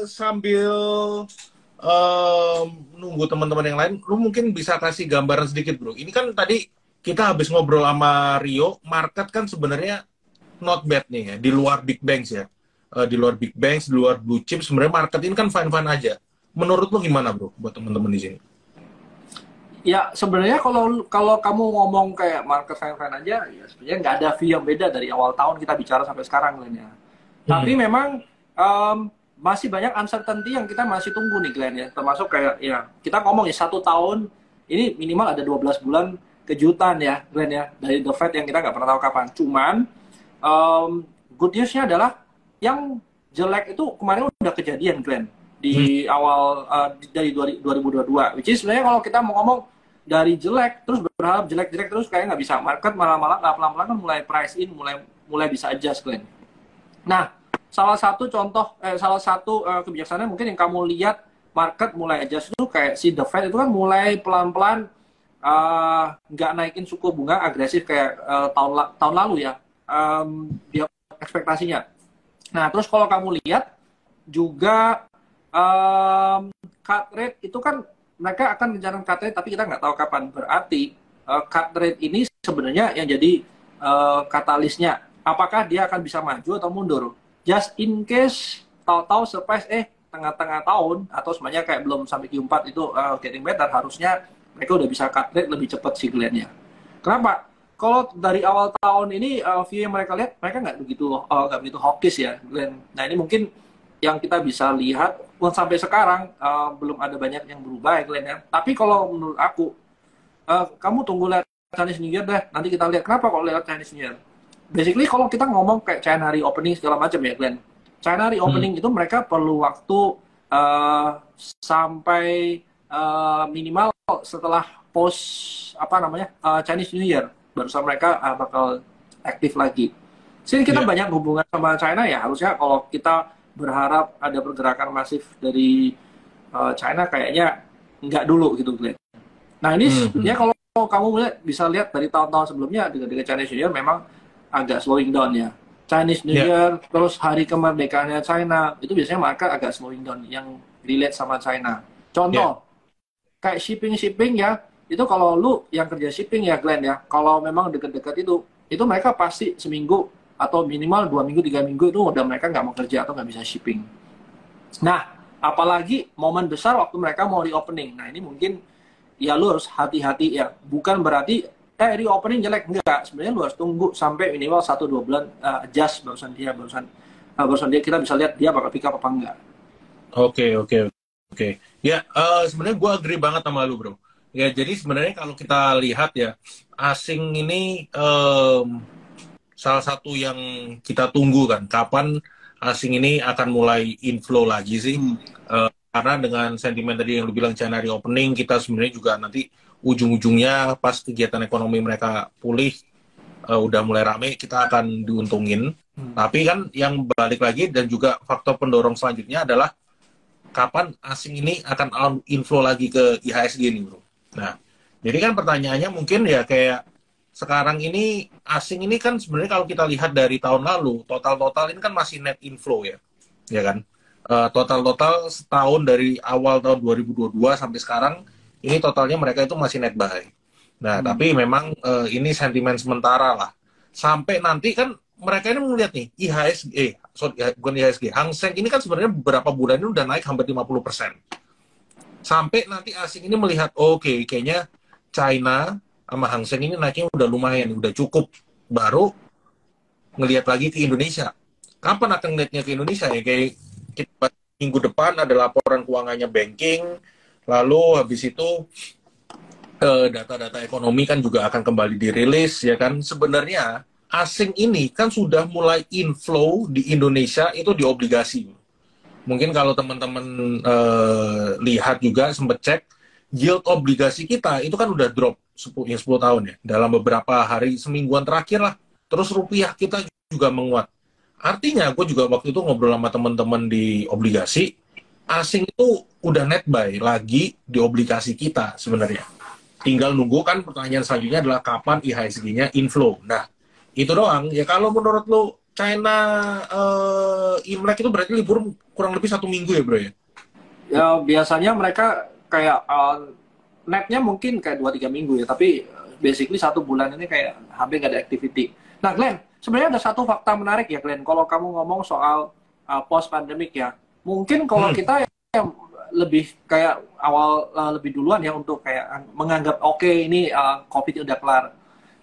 sambil nunggu teman-teman yang lain, lu mungkin bisa kasih gambaran sedikit, bro. Ini kan tadi kita habis ngobrol sama Rio, market kan sebenarnya not bad nih ya, di luar big banks ya. Di luar big banks, di luar blue chip, sebenarnya market ini kan fine-fine aja. Menurut lu gimana, bro, buat teman-teman di sini? Ya sebenarnya kalau kalau kamu ngomong kayak market fine-fine aja, ya sebenarnya nggak ada view yang beda dari awal tahun kita bicara sampai sekarang Glenn ya. Tapi Hmm. memang masih banyak uncertainty yang kita masih tunggu nih Glenn ya. Termasuk kayak ya kita ngomong ya 1 tahun ini minimal ada 12 bulan kejutan ya Glenn ya dari The Fed yang kita nggak pernah tahu kapan. Cuman good newsnya adalah yang jelek itu kemarin udah kejadian Glenn Hmm. di awal dari 2022. Which is sebenarnya kalau kita mau ngomong dari jelek terus berharap jelek-jelek terus kayak nggak bisa, market malah-malah pelan-pelan kan mulai price in, mulai mulai bisa adjust Glenn. Nah, salah satu contoh salah satu kebijaksanaan mungkin yang kamu lihat market mulai adjust itu kayak si The Fed itu kan mulai pelan-pelan nggak naikin suku bunga agresif kayak tahun lalu ya, dia ekspektasinya. Nah, terus kalau kamu lihat juga cut rate itu kan mereka akan rencana cut rate tapi kita nggak tahu kapan. Berarti cut rate ini sebenarnya yang jadi katalisnya. Apakah dia akan bisa maju atau mundur? Just in case tahu-tahu surprise tengah-tengah tahun atau sebenarnya kayak belum sampai Q4 itu getting better, harusnya mereka udah bisa cut rate lebih cepat sih Glenn-nya. Kenapa? Kalau dari awal tahun ini view yang mereka lihat, mereka nggak begitu hawkish ya Glenn. Nah ini mungkin yang kita bisa lihat sampai sekarang belum ada banyak yang berubah ya Glenn ya. Tapi kalau menurut aku, kamu tunggu lihat Chinese New Year deh. Nanti kita lihat kenapa kalau lihat Chinese New Year. Basically kalau kita ngomong kayak China reopening segala macam ya Glenn. China Hmm. reopening itu mereka perlu waktu sampai minimal setelah post apa namanya Chinese New Year barusan mereka bakal aktif lagi. Sini kita Ya. banyak hubungan sama China ya, harusnya kalau kita berharap ada pergerakan masif dari China kayaknya nggak dulu gitu Glenn. Nah ini Hmm. ya Hmm. kalau kamu bisa lihat dari tahun-tahun sebelumnya dengan Chinese New Year memang agak slowing down ya. Chinese New Ya. Year terus hari kemerdekaannya China itu biasanya market agak slowing down yang relate sama China. Ya. Contoh kayak shipping ya, itu kalau lu yang kerja shipping ya Glenn ya, kalau memang deket-deket itu mereka pasti seminggu atau minimal 2 minggu 3 minggu itu udah mereka nggak mau kerja atau nggak bisa shipping. Nah apalagi momen besar waktu mereka mau reopening. Nah ini mungkin ya lu harus hati-hati ya, bukan berarti reopening jelek, enggak, sebenarnya lu harus tunggu sampai minimal 1-2 bulan adjust barusan dia kita bisa lihat dia bakal pick up apa enggak. Oke, oke, oke. Ya, sebenarnya gue agree banget sama lu, bro. Ya, jadi sebenarnya kalau kita lihat ya, asing ini salah satu yang kita tunggu kan, kapan asing ini akan mulai inflow lagi sih. Hmm. Karena dengan sentimen tadi yang lu bilang China reopening, kita sebenarnya juga nanti ujung-ujungnya pas kegiatan ekonomi mereka pulih, udah mulai rame, kita akan diuntungin. Hmm. Tapi kan yang balik lagi dan juga faktor pendorong selanjutnya adalah kapan asing ini akan inflow lagi ke IHSG nih, bro. Nah, jadi kan pertanyaannya mungkin ya kayak sekarang ini asing ini kan sebenarnya kalau kita lihat dari tahun lalu total-total ini kan masih net inflow ya kan. Total-total setahun dari awal tahun 2022 sampai sekarang ini totalnya mereka itu masih net buy. Nah, Hmm. tapi memang ini sentimen sementara lah. Sampai nanti kan mereka ini melihat nih IHSG, sorry, bukan IHSG, Hang Seng ini kan sebenarnya beberapa bulan ini udah naik hampir 50%. Sampai nanti asing ini melihat, oke, kayaknya China sama Hang Seng ini naiknya udah lumayan, udah cukup. Baru ngelihat lagi ke Indonesia. Kapan akan ngelihatnya ke Indonesia ya? Kayak kita, minggu depan ada laporan keuangannya banking, lalu habis itu data-data ekonomi kan juga akan kembali dirilis ya kan. Sebenarnya asing ini kan sudah mulai inflow di Indonesia itu di obligasi. Mungkin kalau teman-teman lihat juga sempat cek yield obligasi kita itu kan udah drop 10 tahun ya dalam beberapa hari semingguan terakhir lah. Terus rupiah kita juga menguat. Artinya gue juga waktu itu ngobrol sama teman-teman di obligasi, asing itu udah net buy lagi di obligasi kita sebenarnya. Tinggal nunggu kan pertanyaan selanjutnya adalah kapan IHSG-nya inflow. Nah, itu doang. Ya kalau menurut lo China Imlek itu berarti libur kurang lebih 1 minggu ya bro ya? Ya biasanya mereka kayak netnya mungkin kayak 2-3 minggu ya, tapi basically 1 bulan ini kayak hampir nggak ada activity. Nah Glenn, sebenarnya ada satu fakta menarik ya Glenn, kalau kamu ngomong soal post pandemic ya, mungkin kalau kita yang lebih kayak awal lebih duluan ya untuk kayak menganggap oke, ini COVID udah kelar.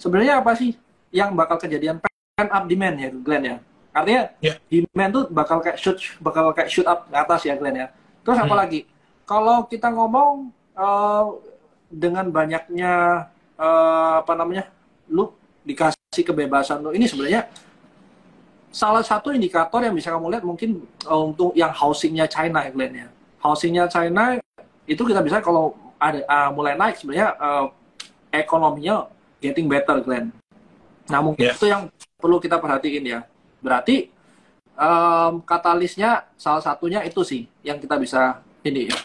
Sebenarnya apa sih yang bakal kejadian pent up demand ya Glenn ya? Artinya Ya. demand tuh bakal kayak shoot up ke atas ya Glenn ya. Terus apa lagi? Kalau kita ngomong dengan banyaknya apa namanya, lu dikasih kebebasan lu, ini sebenarnya salah satu indikator yang bisa kamu lihat mungkin untuk yang housingnya China ya Glenn ya. Housingnya China itu kita bisa kalau ada mulai naik sebenarnya ekonominya getting better Glenn. Nah mungkin itu yang perlu kita perhatiin ya. Berarti katalisnya salah satunya itu sih yang kita bisa ini ya.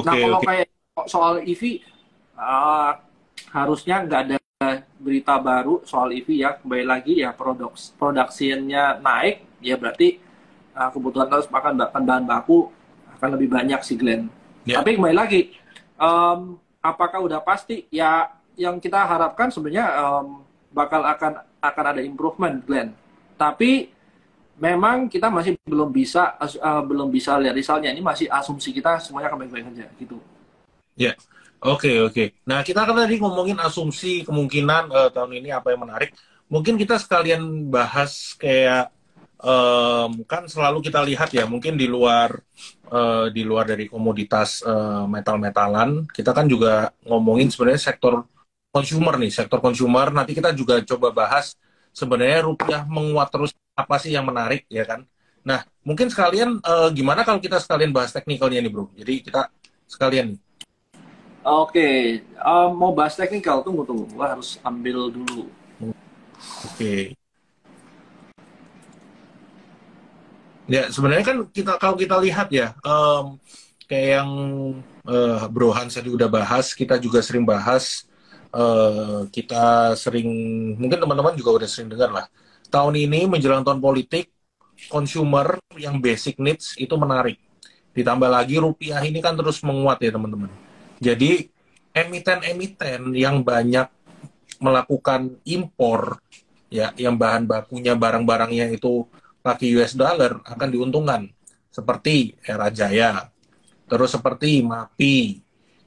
Nah kalau kayak soal EV harusnya nggak ada berita baru soal EV ya, kembali lagi ya produksinya naik ya, berarti kebutuhan terus akan bahan baku akan lebih banyak sih Glenn. Tapi kembali lagi apakah udah pasti ya, yang kita harapkan sebenarnya bakal akan ada improvement Glenn. Tapi memang kita masih belum bisa lihat misalnya, ini masih asumsi kita semuanya akan baik-baik aja gitu. Ya, oke. Nah, kita kan tadi ngomongin asumsi kemungkinan tahun ini apa yang menarik. Mungkin kita sekalian bahas kayak kan selalu kita lihat ya, mungkin di luar dari komoditas metal-metalan, kita kan juga ngomongin sebenarnya sektor consumer nih, sektor consumer. Nanti kita juga coba bahas sebenarnya rupiah menguat terus apa sih yang menarik ya kan. Nah, mungkin sekalian gimana kalau kita sekalian bahas teknikalnya nih bro. Jadi kita sekalian nih. Oke, mau bahas teknikal, tunggu. Gua harus ambil dulu. Oke. Ya, sebenarnya kan kalau kita lihat ya, kayak yang Bro Hans tadi udah bahas, kita juga sering bahas, kita sering, mungkin teman-teman juga udah sering dengar lah. Tahun ini menjelang tahun politik, consumer yang basic needs itu menarik. Ditambah lagi rupiah ini kan terus menguat ya teman-teman. Jadi emiten-emiten yang banyak melakukan impor, ya, yang bahan bakunya barang-barangnya itu pakai US dollar akan diuntungkan. Seperti Era Jaya, terus seperti MAPI,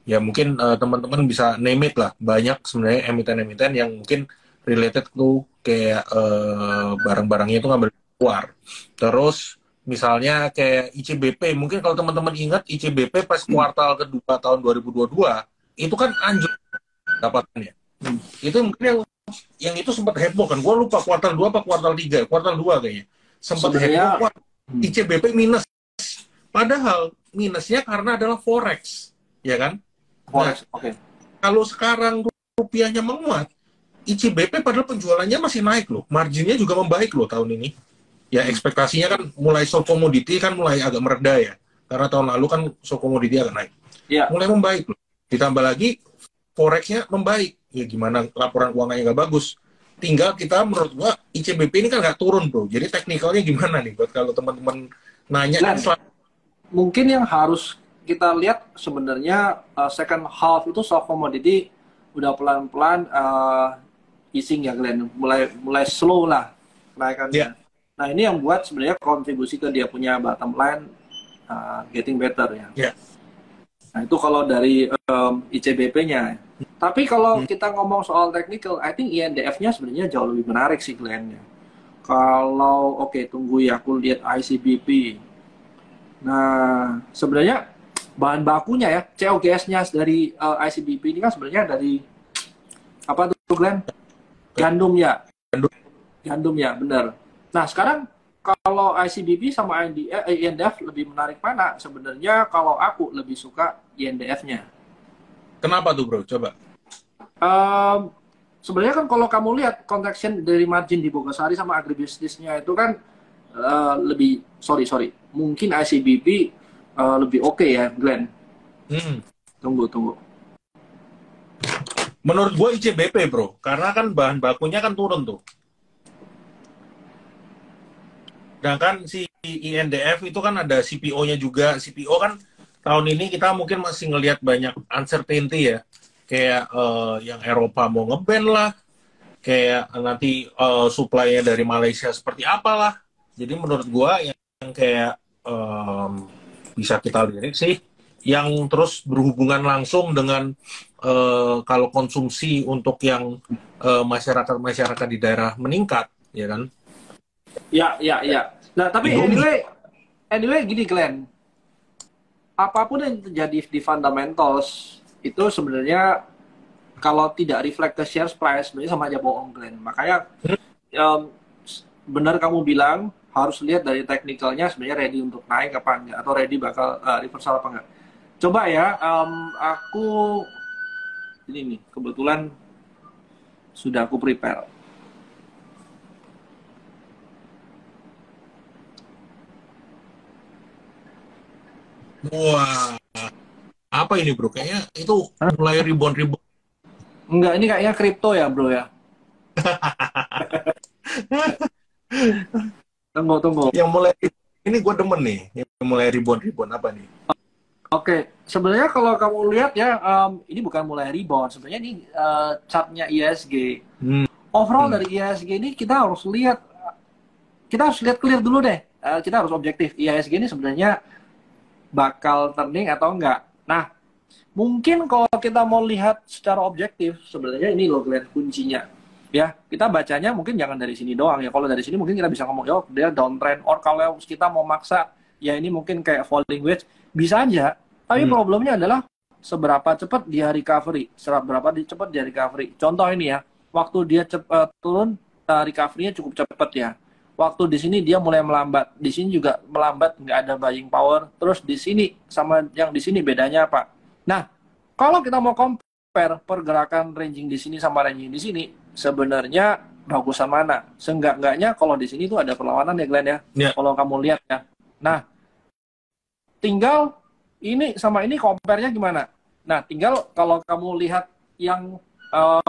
ya mungkin teman-teman bisa name it lah. Banyak sebenarnya emiten-emiten yang mungkin related tuh kayak barang-barangnya itu ngambil keluar. Terus misalnya kayak ICBP, mungkin kalau teman-teman ingat ICBP pas kuartal kedua tahun 2022 itu kan anjlok dapatannya. Itu mungkin yang itu sempat heboh kan. Gue lupa kuartal 2 apa kuartal 3, kuartal 2 kayaknya. Sempat heboh ICBP minus. Padahal minusnya karena adalah forex, ya kan? Forex, oke. Kalau sekarang rupiahnya menguat, ICBP padahal penjualannya masih naik loh, marginnya juga membaik loh tahun ini. Ya ekspektasinya kan mulai soft commodity kan mulai agak mereda ya, karena tahun lalu kan soft commodity agak naik. Mulai membaik loh. Ditambah lagi forexnya membaik. Ya gimana laporan keuangannya nggak bagus. Tinggal kita menurut gua ICBP ini kan nggak turun bro. Jadi teknikalnya gimana nih buat kalau teman-teman nanya kan mungkin yang harus kita lihat sebenarnya second half itu soft commodity udah pelan-pelan easing ya Glenn, mulai slow lah kenaikannya. Nah ini yang buat sebenarnya kontribusi ke dia punya bottom line getting better ya. Nah itu kalau dari ICBP-nya. Tapi kalau kita ngomong soal technical, I think INDF-nya sebenarnya jauh lebih menarik sih Glenn. Kalau tunggu ya, aku lihat ICBP. Nah, sebenarnya bahan bakunya ya, COGS-nya dari ICBP ini kan sebenarnya dari apa tuh Glenn? Gandum ya. Gandum ya, benar. Nah, sekarang kalau ICBP sama INDF lebih menarik mana? Sebenarnya kalau aku lebih suka INDF-nya. Kenapa tuh bro? Coba. Sebenarnya kan kalau kamu lihat contraction dari margin di Bogasari sama agribisnisnya itu kan lebih mungkin ICBP lebih oke ya Glenn. Tunggu. Menurut gue ICBP bro, karena kan bahan bakunya kan turun tuh. Sedangkan si INDF itu kan ada CPO-nya juga. CPO kan tahun ini kita mungkin masih ngelihat banyak uncertainty ya. Kayak yang Eropa mau nge-ban lah, kayak nanti supply-nya dari Malaysia seperti apalah. Jadi menurut gua yang kayak bisa kita lihat sih yang terus berhubungan langsung dengan kalau konsumsi untuk yang masyarakat di daerah meningkat, ya kan? Ya, ya, ya. Nah, tapi anyway gini Glenn, apapun yang terjadi di fundamentals itu sebenarnya kalau tidak reflect ke share price sebenarnya sama aja bohong Glenn. Makanya benar kamu bilang harus lihat dari teknikalnya sebenarnya ready untuk naik apa enggak atau ready bakal reversal apa enggak. Coba ya, aku ini nih kebetulan sudah aku prepare. Wah, apa ini bro? Kayaknya itu mulai rebound. Enggak, ini kayaknya kripto ya bro ya. Tunggu. Yang mulai ini gue demen nih, yang mulai rebound apa nih? Oke, sebenarnya kalau kamu lihat ya, ini bukan mulai rebound. Sebenarnya ini chartnya ISG. Overall dari ISG ini kita harus lihat clear dulu deh. Kita harus objektif. ISG ini sebenarnya bakal turning atau enggak. Nah, mungkin kalau kita mau lihat secara objektif, sebenarnya ini loh Glenn kuncinya. Ya, kita bacanya mungkin jangan dari sini doang ya. Kalau dari sini mungkin kita bisa ngomong, oh dia downtrend. Or kalau kita mau maksa, ya ini mungkin kayak falling wedge. Bisa aja. Tapi problemnya adalah seberapa cepat dia recovery. Seberapa cepat dia recovery. Contoh ini ya, waktu dia turun, recovery-nya cukup cepat ya. Waktu di sini dia mulai melambat. Di sini juga melambat, nggak ada buying power. Terus di sini sama yang di sini bedanya apa? Nah, kalau kita mau compare pergerakan ranging di sini sama ranging di sini, sebenarnya bagusan mana? Seenggak-enggaknya kalau di sini tuh ada perlawanan ya Glenn ya. Yeah. Kalau kamu lihat ya. Nah, tinggal ini sama ini compare-nya gimana? Nah, tinggal kalau kamu lihat yang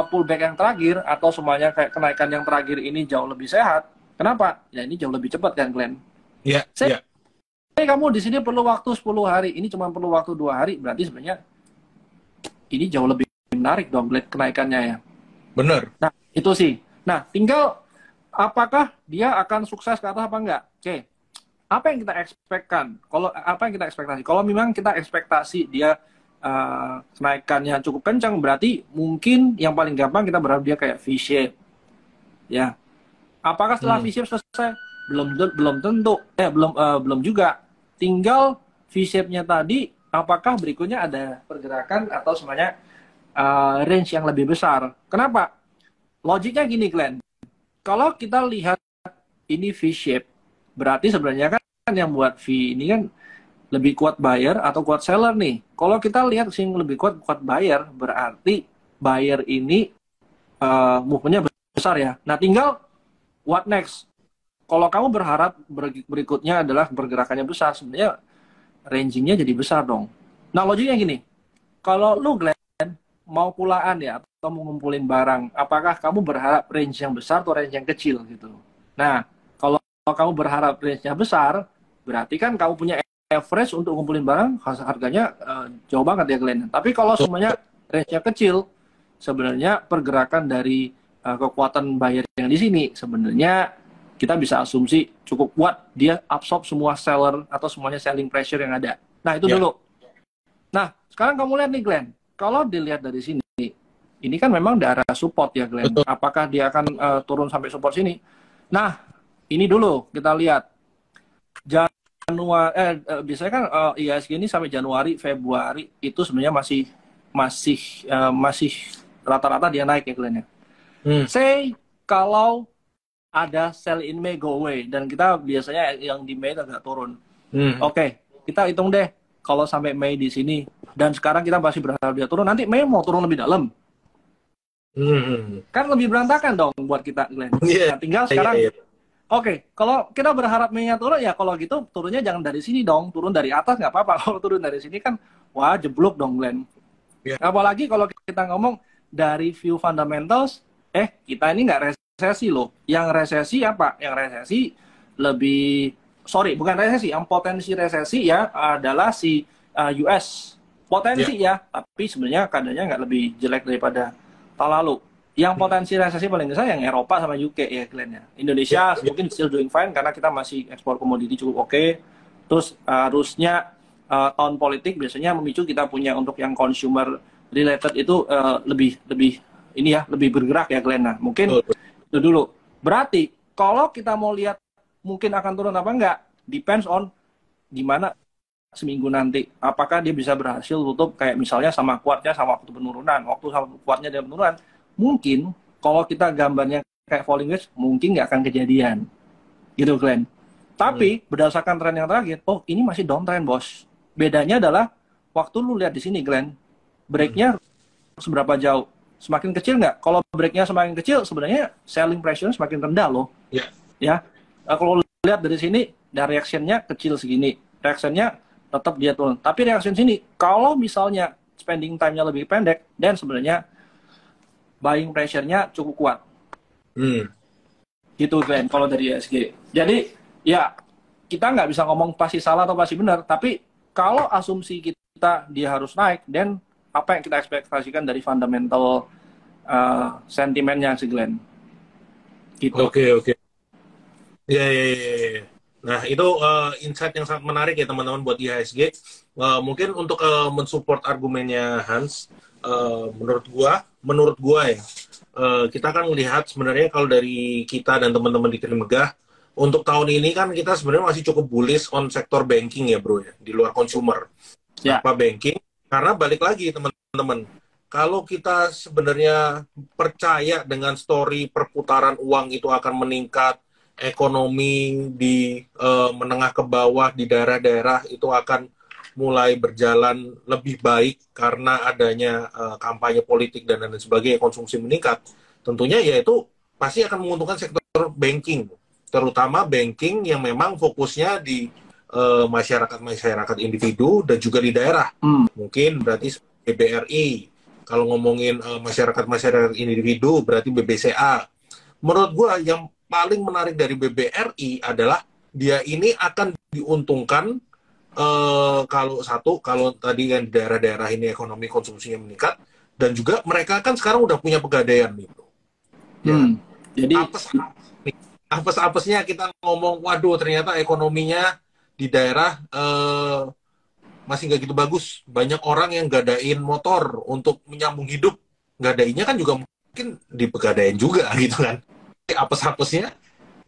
pullback yang terakhir atau semuanya kayak kenaikan yang terakhir ini jauh lebih sehat. Kenapa? Ya ini jauh lebih cepat kan Glenn? Iya. Yeah. Kamu di sini perlu waktu 10 hari, ini cuma perlu waktu 2 hari, berarti sebenarnya ini jauh lebih menarik dong Glenn kenaikannya ya. Bener. Nah, itu sih. Nah, tinggal apakah dia akan sukses ke atas apa enggak? Oke. Apa yang kita ekspekkan? Kalau memang kita ekspektasi dia kenaikannya cukup kencang, berarti mungkin yang paling gampang kita berharap dia kayak V-shape. Ya. Apakah setelah V-shape selesai? Belum tentu. Belum juga. Tinggal V-shape-nya tadi, apakah berikutnya ada pergerakan atau semuanya range yang lebih besar? Kenapa? Logiknya gini, Glenn. Kalau kita lihat ini V-shape, berarti sebenarnya kan yang buat V ini kan lebih kuat buyer atau kuat seller nih. Kalau kita lihat yang lebih kuat buyer, berarti buyer ini movement-nya besar ya. Nah, tinggal what next? Kalau kamu berharap berikutnya adalah pergerakannya besar, sebenarnya ranging-nya jadi besar dong. Nah, logiknya gini. Kalau lu, Glenn, mau pulaan ya, atau mau ngumpulin barang, apakah kamu berharap range yang besar atau range yang kecil gitu? Nah, kalau kamu berharap range-nya besar, berarti kan kamu punya average untuk ngumpulin barang, harganya jauh banget ya, Glenn. Tapi kalau semuanya range-nya kecil, sebenarnya pergerakan dari kekuatan buyer yang di sini, sebenarnya kita bisa asumsi cukup kuat, dia absorb semua seller atau semuanya selling pressure yang ada. Nah, itu dulu. Nah, sekarang kamu lihat nih, Glenn. Kalau dilihat dari sini, ini kan memang daerah support ya, Glenn. Betul. Apakah dia akan turun sampai support sini? Nah, ini dulu kita lihat. Biasanya kan IHSG ini sampai Januari, Februari itu sebenarnya masih rata-rata dia naik ya, Glenn ya. Say kalau ada sell in May go away dan kita biasanya yang di May agak turun. Oke, kita hitung deh kalau sampai Mei di sini dan sekarang kita masih berharap dia turun, nanti Mei mau turun lebih dalam. Kan lebih berantakan dong buat kita, Glenn. Nah, tinggal sekarang Oke, kalau kita berharap Mei-nya turun ya kalau gitu turunnya jangan dari sini dong, turun dari atas nggak apa-apa. Kalau turun dari sini kan wah jeblok dong, Glenn. Apalagi kalau kita ngomong dari view fundamentals, kita ini nggak resesi loh. Yang resesi apa? Yang resesi lebih sorry, bukan resesi, yang potensi resesi ya adalah si US. Potensi ya, tapi sebenarnya keadaannya nggak lebih jelek daripada tahun lalu. Yang potensi resesi paling besar yang Eropa sama UK ya Glenn ya. Indonesia mungkin still doing fine karena kita masih ekspor komoditi cukup oke. Terus harusnya tahun politik biasanya memicu kita punya untuk yang consumer related itu lebih ini ya, lebih bergerak ya Glenn. Nah, mungkin itu dulu. Berarti kalau kita mau lihat mungkin akan turun apa enggak, depends on gimana seminggu nanti. Apakah dia bisa berhasil tutup kayak misalnya sama kuatnya sama waktu penurunan. Waktu sama kuatnya dan penurunan. Mungkin kalau kita gambarnya kayak falling wedge, mungkin nggak akan kejadian. Gitu Glenn. Tapi berdasarkan tren yang terakhir, oh ini masih downtrend bos. Bedanya adalah waktu lu lihat di sini Glenn, breaknya seberapa jauh? Semakin kecil nggak? Kalau breaknya semakin kecil, sebenarnya selling pressure semakin rendah loh. Ya. Kalau lihat dari sini, dan reaction-nya kecil segini. Reaction-nya tetap dia turun. Tapi reaction sini, kalau misalnya spending time-nya lebih pendek, dan sebenarnya buying pressure-nya cukup kuat. Gitu Glenn, kalau dari IHSG. Jadi, ya kita nggak bisa ngomong pasti salah atau pasti benar, tapi kalau asumsi kita dia harus naik, dan apa yang kita ekspektasikan dari fundamental sentimennya si Glenn. Gitu. Oke. Ya. Nah, itu insight yang sangat menarik ya teman-teman buat IHSG. Mungkin untuk mensupport argumennya Hans, menurut gua ya, kita kan melihat sebenarnya kalau dari kita dan teman-teman di Trimegah, untuk tahun ini kan kita sebenarnya masih cukup bullish on sektor banking ya bro ya, di luar consumer. Apa banking? Karena balik lagi teman-teman, kalau kita sebenarnya percaya dengan story perputaran uang itu akan meningkat, ekonomi di menengah ke bawah di daerah-daerah itu akan mulai berjalan lebih baik karena adanya kampanye politik dan lain sebagainya, konsumsi meningkat, tentunya ya itu pasti akan menguntungkan sektor banking, terutama banking yang memang fokusnya di masyarakat individu dan juga di daerah. Mungkin berarti BRI, kalau ngomongin masyarakat individu berarti BBCA. Menurut gua yang paling menarik dari BBRI adalah dia ini akan diuntungkan kalau tadi kan di daerah-daerah ini ekonomi konsumsinya meningkat, dan juga mereka kan sekarang udah punya pegadaian nih bro. Jadi apes-apesnya kita ngomong, waduh ternyata ekonominya di daerah masih nggak gitu bagus. Banyak orang yang gadain motor untuk menyambung hidup, gadainya kan juga mungkin di pegadaian juga gitu kan. Apes-apesnya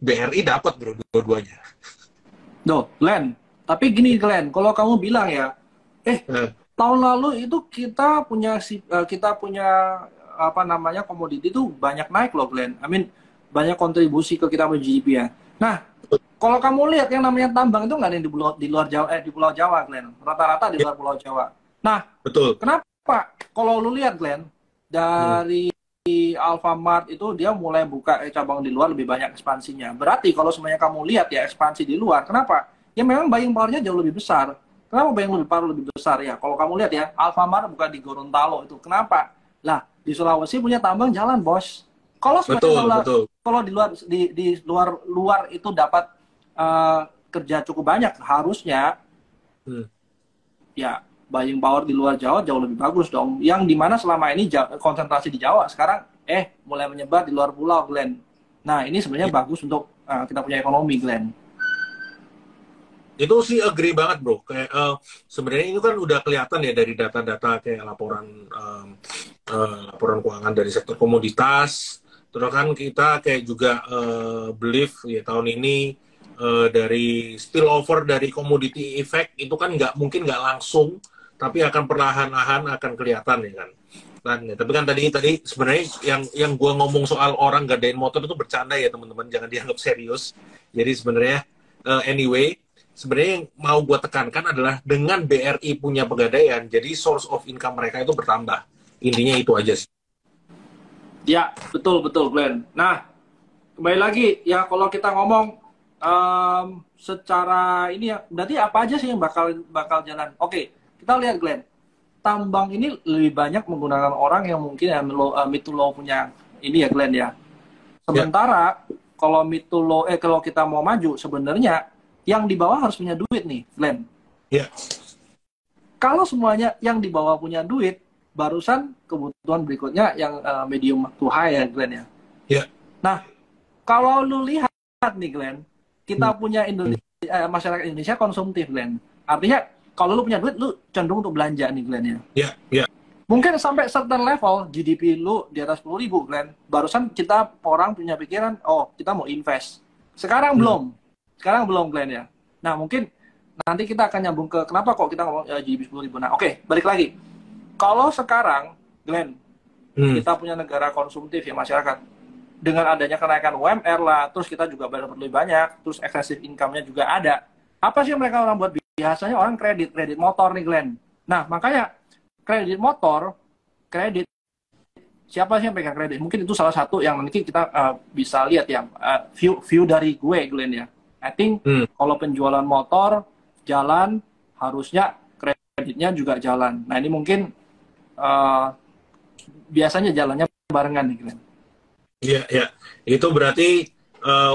BRI dapat bro dua-duanya. Glenn, tapi gini Glenn, kalau kamu bilang ya, tahun lalu itu kita punya apa namanya komoditi itu banyak naik loh Glenn. I mean banyak kontribusi ke kita GDP ya. Nah, kalau kamu lihat yang namanya tambang itu nggak ada yang di luar Jawa, di Pulau Jawa Glenn. Rata-rata di luar Pulau Jawa. Nah, betul. Kenapa? Kalau lu lihat Glenn, dari Alfamart itu dia mulai buka cabang di luar lebih banyak ekspansinya. Berarti kalau semuanya kamu lihat ya ekspansi di luar, kenapa? Ya memang buying power-nya jauh lebih besar. Kenapa buying power lebih besar ya? Kalau kamu lihat ya, Alfamart buka di Gorontalo itu. Kenapa? Lah, di Sulawesi punya tambang jalan, bos. Kalau kalau di luar itu dapat kerja cukup banyak, harusnya ya buying power di luar Jawa jauh lebih bagus dong. Yang dimana selama ini konsentrasi di Jawa, sekarang mulai menyebar di luar pulau, Glenn. Nah, ini sebenarnya bagus untuk kita punya ekonomi, Glenn. Itu sih agree banget, bro. Kayak sebenarnya itu kan udah kelihatan ya dari data-data kayak laporan keuangan dari sektor komoditas. Terus kan kita kayak juga believe ya tahun ini dari spillover dari commodity effect itu kan mungkin nggak langsung, tapi akan perlahan-lahan akan kelihatan ya kan. Tapi kan tadi sebenarnya yang gue ngomong soal orang gadain motor itu bercanda ya teman-teman, jangan dianggap serius. Jadi sebenarnya anyway, sebenarnya yang mau gue tekankan adalah dengan BRI punya pegadaian, jadi source of income mereka itu bertambah. Intinya itu aja sih. Ya, betul Glenn. Nah, kembali lagi ya kalau kita ngomong secara ini ya, berarti apa aja sih yang bakal jalan? Oke, kita lihat Glenn. Tambang ini lebih banyak menggunakan orang yang mungkin ya mid to low punya ini ya Glenn ya. Sementara kalau mid to low, kalau kita mau maju, sebenarnya yang di bawah harus punya duit nih, Glenn. Iya. Kalau semuanya yang di bawah punya duit, barusan kebutuhan berikutnya yang medium to high ya, Glenn ya. Iya. Nah, kalau lu lihat nih, Glenn, kita punya masyarakat Indonesia konsumtif, Glenn. Artinya, kalau lu punya duit, lu cenderung untuk belanja nih, Glenn ya. Iya, iya. Mungkin sampai certain level GDP lu di atas 10.000, Glenn. Barusan kita orang punya pikiran, oh kita mau invest. Sekarang belum. Sekarang belum, Glenn ya. Nah mungkin nanti kita akan nyambung ke kenapa kok kita ngomong GDP 10.000. Nah oke, balik lagi. Kalau sekarang, Glenn, kita punya negara konsumtif ya masyarakat. Dengan adanya kenaikan UMR lah, terus kita juga bayar lebih banyak, terus excessive income-nya juga ada. Apa sih yang mereka orang buat? Biasanya orang kredit motor nih, Glenn. Nah makanya kredit motor, kredit, siapa sih yang pegang kredit? Mungkin itu salah satu yang nanti kita bisa lihat ya, view dari gue, Glenn ya. I think kalau penjualan motor jalan, harusnya kreditnya juga jalan. Nah ini mungkin biasanya jalannya barengan nih, Glenn. Iya, iya. Itu berarti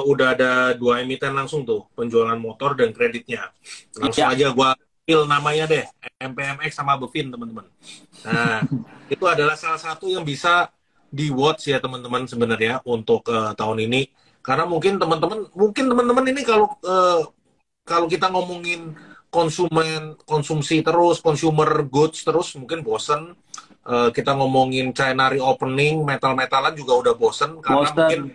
udah ada 2 emiten langsung tuh, penjualan motor dan kreditnya. Langsung aja gua pil namanya deh, MPMX sama Bevin, teman-teman. Nah, itu adalah salah satu yang bisa di-watch ya, teman-teman, sebenarnya untuk tahun ini. Karena mungkin teman-teman ini kalau kita ngomongin konsumsi terus, consumer goods terus, mungkin bosen. Kita ngomongin China reopening, metal-metalan juga udah bosen. Karena mungkin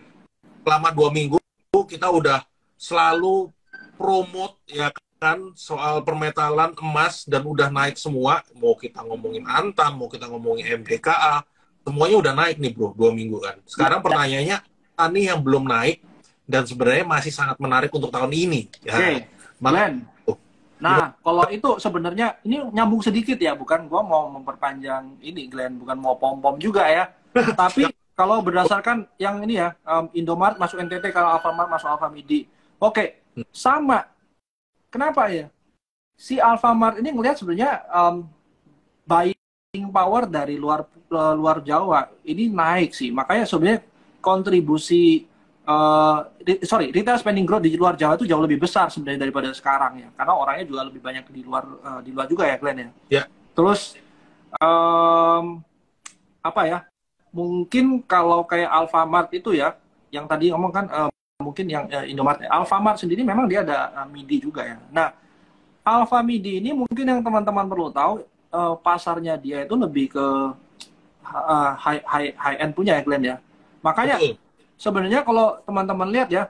selama 2 minggu kita udah selalu promote ya kan soal permetalan emas dan udah naik semua. Mau kita ngomongin Antam, mau kita ngomongin MDKA, semuanya udah naik nih bro, 2 minggu kan. Sekarang pertanyaannya, ini yang belum naik dan sebenarnya masih sangat menarik untuk tahun ini. Ya. Oke, Glenn. Nah, kalau itu sebenarnya ini nyambung sedikit ya, bukan gua mau memperpanjang ini, Glenn, bukan mau pom-pom juga ya. Tapi kalau berdasarkan yang ini ya, Indomaret masuk NTT, kalau Alfamart masuk Alfamidi. Oke, sama. Kenapa ya? Si Alfamart ini ngelihat sebenarnya buying power dari luar Jawa ini naik sih. Makanya sebenarnya kontribusi retail spending growth di luar Jawa itu jauh lebih besar sebenarnya daripada sekarang ya. Karena orangnya juga lebih banyak di luar juga ya, Glenn ya. Yeah. Terus apa ya? Mungkin kalau kayak Alfamart itu ya, yang tadi ngomong kan mungkin yang Indomaret, Alfamart sendiri memang dia ada MIDI juga ya. Nah, Alfamidi ini mungkin yang teman-teman perlu tahu, pasarnya dia itu lebih ke high end punya ya, Glenn ya. Makanya sebenarnya kalau teman-teman lihat ya,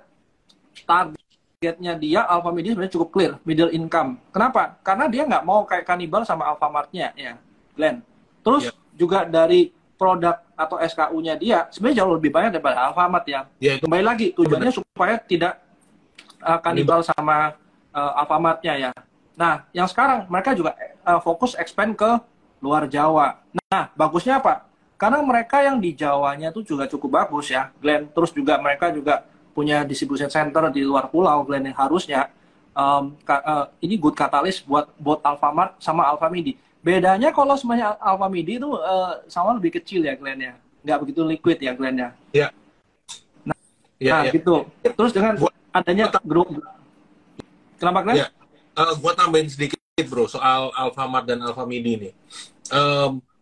targetnya dia Alfamidi sebenarnya cukup clear, middle income. Kenapa? Karena dia nggak mau kayak kanibal sama Alfamart-nya ya, Glenn. Terus juga dari produk atau SKU-nya dia sebenarnya jauh lebih banyak daripada Alfamart ya. Kembali lagi tujuannya supaya tidak kanibal sama Alfamart-nya ya. Nah, yang sekarang mereka juga fokus expand ke luar Jawa. Nah, bagusnya apa? Karena mereka yang di Jawanya itu juga cukup bagus ya, Glenn. Terus juga mereka juga punya distribution center di luar pulau, Glenn, yang harusnya ini good catalyst buat Alfamart sama Alfamidi. Bedanya kalau semuanya Alfamidi itu sama lebih kecil ya, Glenn ya. Nggak begitu liquid ya, Glenn ya. Iya. Nah, gitu. Terus dengan adanya grup. Kenapa, Glenn? Ya. Gue tambahin sedikit, bro, soal Alfamart dan Alfamidi ini.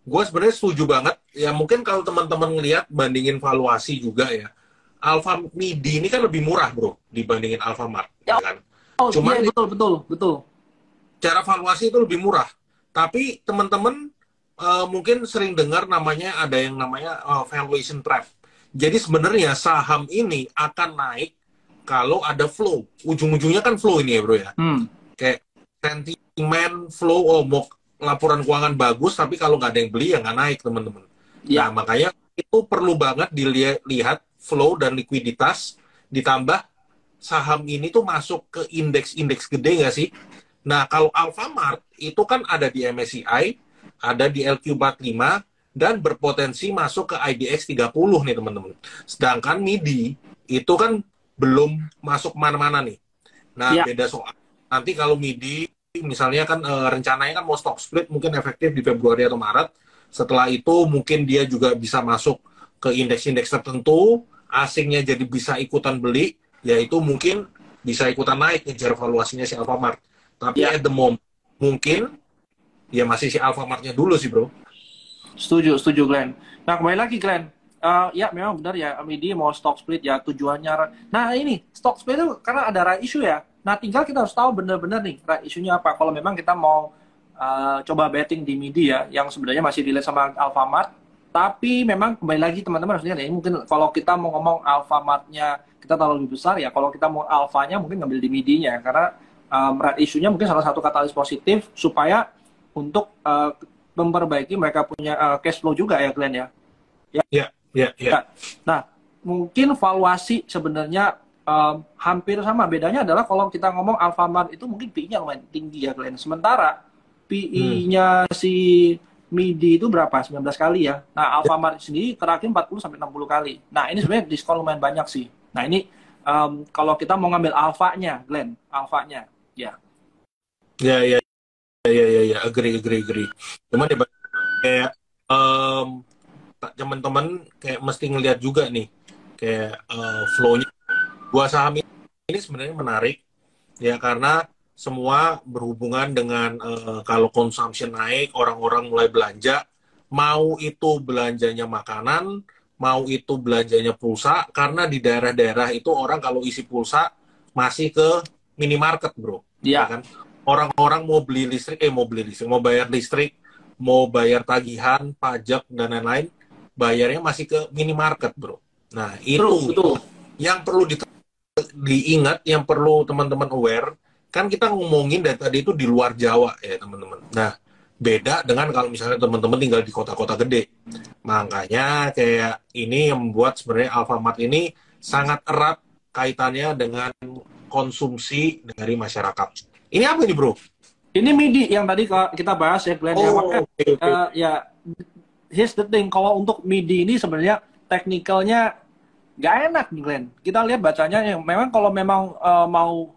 Gue sebenarnya setuju banget. Ya mungkin kalau teman-teman ngelihat bandingin valuasi juga ya. Alfamidi ini kan lebih murah, bro, dibandingin Alfamart. Ya kan? Cuman iya, betul. Cara valuasi itu lebih murah. Tapi teman-teman mungkin sering dengar ada yang namanya valuation trap. Jadi sebenarnya saham ini akan naik kalau ada flow. Ujung-ujungnya kan flow ini ya, bro ya. Kayak sentimen flow, mau laporan keuangan bagus, tapi kalau nggak ada yang beli ya nggak naik, teman-teman. Ya. Nah, makanya itu perlu banget dilihat flow dan likuiditas, ditambah saham ini tuh masuk ke indeks-indeks gede nggak sih? Nah, kalau Alfamart itu kan ada di MSCI, ada di LQ45, dan berpotensi masuk ke IDX 30 nih, teman-teman. Sedangkan MIDI itu kan belum masuk mana-mana nih. Nah, beda soal. Nanti kalau MIDI, misalnya kan rencananya kan mau stock split mungkin efektif di Februari atau Maret. Setelah itu mungkin dia juga bisa masuk ke indeks-indeks tertentu, asingnya jadi bisa ikutan beli, ya itu mungkin bisa ikutan naik ngejar valuasinya si Alfamart. Tapi Ya, at the moment mungkin ya masih si Alfamart-nya dulu sih bro. setuju, setuju Glenn. Nah, kembali lagi Glenn. Ya, memang benar ya, MIDI mau stock split ya tujuannya. Nah, ini stock split itu karena ada right issue ya. Nah, tinggal kita harus tahu benar-benar nih right issue-nya apa. Kalau memang kita mau coba betting di MIDI ya, yang sebenarnya masih dilihat sama Alfamart. Tapi memang kembali lagi teman-teman harus lihat ya, mungkin kalau kita mau ngomong Alfamart-nya kita tahu lebih besar ya, kalau kita mau alfanya mungkin ngambil di MIDI-nya. Karena right issue-nya mungkin salah satu katalis positif supaya untuk memperbaiki mereka punya cash flow juga ya Glenn ya. Ya. Nah, mungkin valuasi sebenarnya hampir sama. Bedanya adalah kalau kita ngomong Alfamart itu mungkin PI-nya lumayan tinggi ya Glenn. Sementara PI-nya si MIDI itu berapa? 19 kali ya. Nah, Alfamart sendiri terakhir 40 sampai 60 kali. Nah, ini sebenarnya diskon lumayan banyak sih. Nah, ini kalau kita mau ngambil alfanya, Glenn, alfanya. Ya. Ya, agree. Cuman ya kayak teman-teman kayak mesti ngelihat juga nih kayak flow-nya dua saham ini sebenarnya menarik ya karena semua berhubungan dengan kalau consumption naik orang-orang mulai belanja, mau itu belanjanya makanan, mau itu belanjanya pulsa, karena di daerah-daerah itu orang kalau isi pulsa masih ke minimarket bro, ya kan, orang-orang mau beli listrik mau bayar listrik, mau bayar tagihan pajak dan lain-lain, bayarnya masih ke minimarket bro. Nah itu Betul. yang perlu diingat, yang perlu teman-teman aware. Kan kita ngomongin dari tadi itu di luar Jawa ya teman-teman. Nah beda dengan kalau misalnya teman-teman tinggal di kota-kota gede. Makanya kayak ini yang membuat sebenarnya Alfamart ini sangat erat kaitannya dengan konsumsi dari masyarakat. Ini apa ini bro? Ini MIDI yang tadi kita bahas ya Glenn ya. Makanya ya here's the thing, kalau untuk MIDI ini sebenarnya teknikalnya nggak enak nih Glenn. Kita lihat bacanya yang memang kalau memang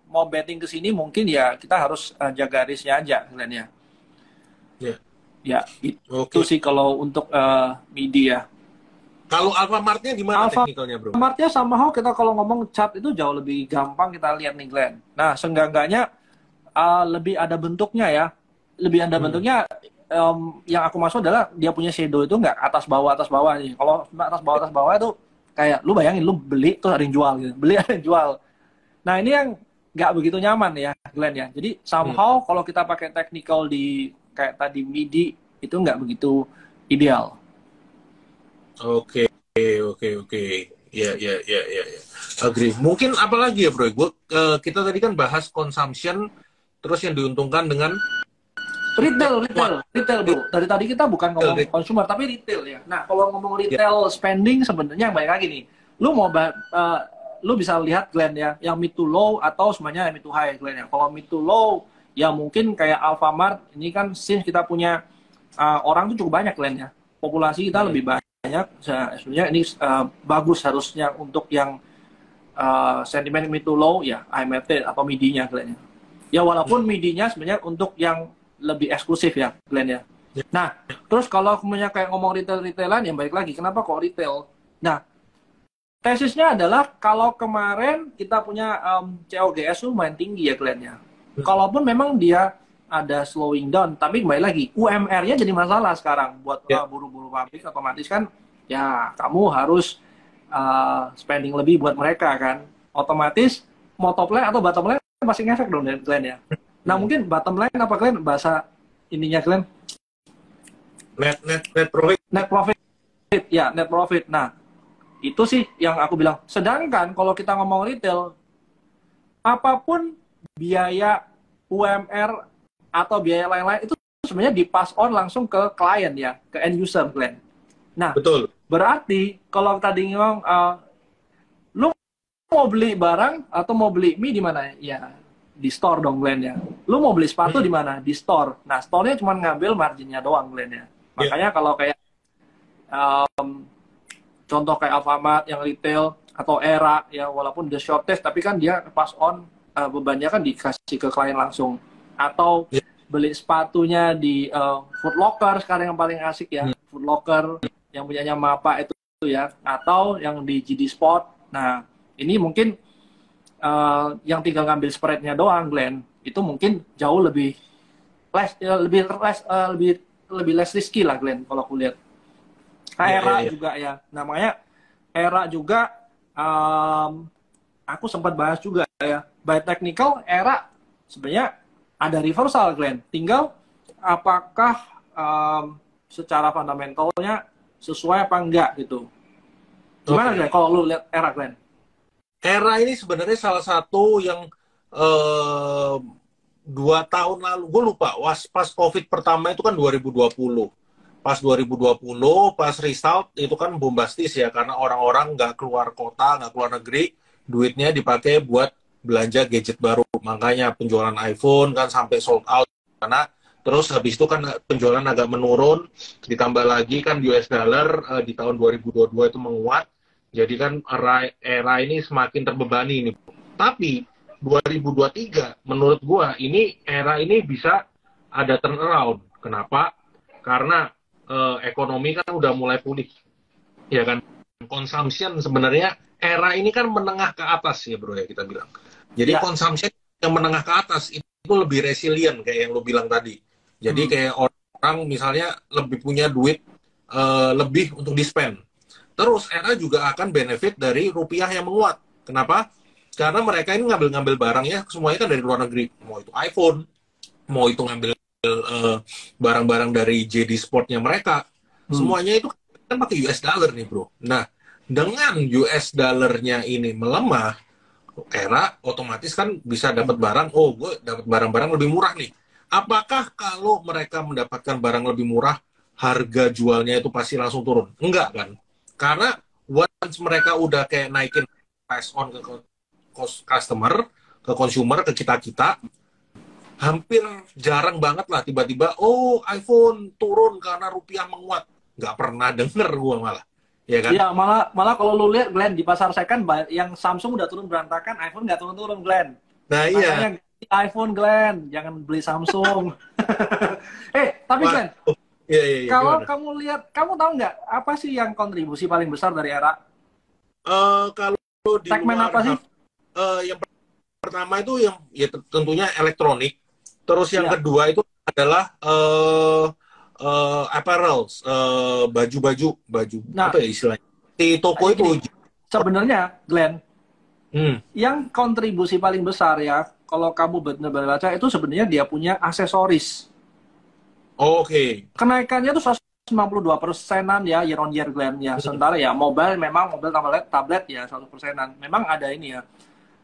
mau betting ke sini mungkin ya kita harus jaga risknya aja Glenn ya. Ya itu sih kalau untuk MIDI ya. Kalau Alfamart-nya gimana teknikalnya bro? Alfamart-nya somehow kita kalau ngomong chart itu jauh lebih gampang kita lihat nih Glenn. Nah seenggak-enggaknya lebih ada bentuknya ya. Lebih ada bentuknya. Yang aku maksud adalah dia punya shadow itu nggak atas bawah nih. Kalau atas bawah itu kayak lu bayangin lu beli terus ada yang jual gitu. Beli ada yang jual. Nah ini yang nggak begitu nyaman ya Glenn ya. Jadi somehow kalau kita pakai technical di kayak tadi MIDI itu nggak begitu ideal. Oke. Ya. Agree. Mungkin apa lagi ya bro? Kita tadi kan bahas consumption, terus yang diuntungkan dengan retail bro. Dari tadi kita bukan ngomong consumer tapi retail ya. Nah kalau ngomong retail spending sebenarnya banyak lagi nih. Lu bisa lihat Glenn ya, yang mid to low atau semuanya mid to high Glenn ya. Kalau mid to low ya mungkin kayak Alfamart ini kan since kita punya orang tuh cukup banyak Glenn ya. Populasi kita lebih banyak. Sebenarnya ini bagus harusnya untuk yang sentimen mid to low ya IMFT atau MIDI-nya Glenn ya. Ya walaupun MIDI-nya sebenarnya untuk yang lebih eksklusif ya Glenn ya. Nah terus kalau kemudian kayak ngomong retailan yang balik lagi kenapa kok retail? Nah tesisnya adalah kalau kemarin kita punya COGS lumayan tinggi ya Glenn ya. Kalaupun memang dia ada slowing down, tapi kembali lagi UMR-nya jadi masalah sekarang buat buru-buru pabrik, otomatis kan ya kamu harus spending lebih buat mereka kan, otomatis mau top line atau bottom line pasti ngefek dong Glenn ya. Nah mungkin bottom line apa Glenn bahasa ininya Glenn? Net profit. Net profit. Nah itu sih yang aku bilang. Sedangkan kalau kita ngomong retail, apapun biaya UMR atau biaya lain-lain itu sebenarnya di-pass on langsung ke klien ya, ke end user Glenn. Nah, betul. Berarti kalau tadi ngomong lu mau beli barang atau mau beli mie di mana? Ya, di store dong Glenn ya. Lu mau beli sepatu di mana? Di store. Nah, store-nya cuma ngambil marginnya doang Glenn ya. Makanya kalau kayak contoh kayak Alfamart yang retail atau Era ya walaupun the shortest tapi kan dia pass on bebannya kan dikasih ke klien langsung. Atau beli sepatunya di Foot Locker sekarang yang paling asik ya, Foot Locker yang punyanya Mapa itu gitu ya, atau yang di GD Sport. Nah, ini mungkin yang tinggal ngambil spreadnya doang, Glenn, itu mungkin jauh lebih lebih less risky lah, Glenn, kalau aku lihat. Era juga ya, namanya Era juga, aku sempat bahas juga ya, by technical Era sebenarnya ada reversal, Glenn. Tinggal apakah secara fundamentalnya sesuai apa enggak gitu. Gimana, Glenn, kalau lu lihat Era, Glenn? Era ini sebenarnya salah satu yang 2 tahun lalu, gue lupa, pas COVID pertama itu kan 2020. Pas 2020, pas result itu kan bombastis ya, karena orang-orang nggak keluar kota, nggak keluar negeri, duitnya dipakai buat belanja gadget baru. Makanya penjualan iPhone kan sampai sold out. Karena terus habis itu kan penjualan agak menurun, ditambah lagi kan US dollar di tahun 2022 itu menguat. Jadi kan era ini semakin terbebani ini. Tapi 2023 menurut gua ini era ini bisa ada turnaround. Kenapa? Karena ekonomi kan udah mulai pulih. Ya kan? Consumption sebenarnya era ini kan menengah ke atas ya bro ya kita bilang. Jadi consumption yang menengah ke atas itu lebih resilient kayak yang lo bilang tadi. Jadi kayak orang misalnya lebih punya duit lebih untuk di-spend. Terus era juga akan benefit dari rupiah yang menguat. Kenapa? Karena mereka ini ngambil barangnya semuanya kan dari luar negeri. Mau itu iPhone, mau itu ngambil barang-barang dari JD Sportnya mereka. Semuanya itu kan pakai US dollar nih bro. Nah, dengan US dollarnya ini melemah, era otomatis kan bisa dapat barang, oh gue dapat barang-barang lebih murah nih. Apakah kalau mereka mendapatkan barang lebih murah, harga jualnya itu pasti langsung turun? Enggak kan? Karena once mereka udah kayak naikin pass on ke customer, ke consumer, ke kita-kita, hampir jarang banget lah tiba-tiba, oh iPhone turun karena rupiah menguat. Nggak pernah denger gue malah. Ya kan? Iya, malah kalau lu lihat, Glenn, di pasar second, yang Samsung udah turun berantakan, iPhone nggak turun-turun, Glenn. Nah iya. Makanya iPhone, Glenn, jangan beli Samsung. Tapi Glenn, iya, kalau gimana? kamu lihat, kamu tahu nggak apa sih yang kontribusi paling besar dari Era? Kalau di Segmen luar apa sih? yang pertama itu yang ya tentunya elektronik. Terus yang kedua itu adalah apparels, baju. Nah, apa ya istilahnya? Di toko itu. Sebenarnya, Glenn, yang kontribusi paling besar ya, kalau kamu benar-benar baca itu sebenarnya dia punya aksesoris. Oke. Kenaikannya tuh 152%-an ya year on year, Glenn ya. Sementara ya mobile tablet ya 1%-an. Memang ada ini ya.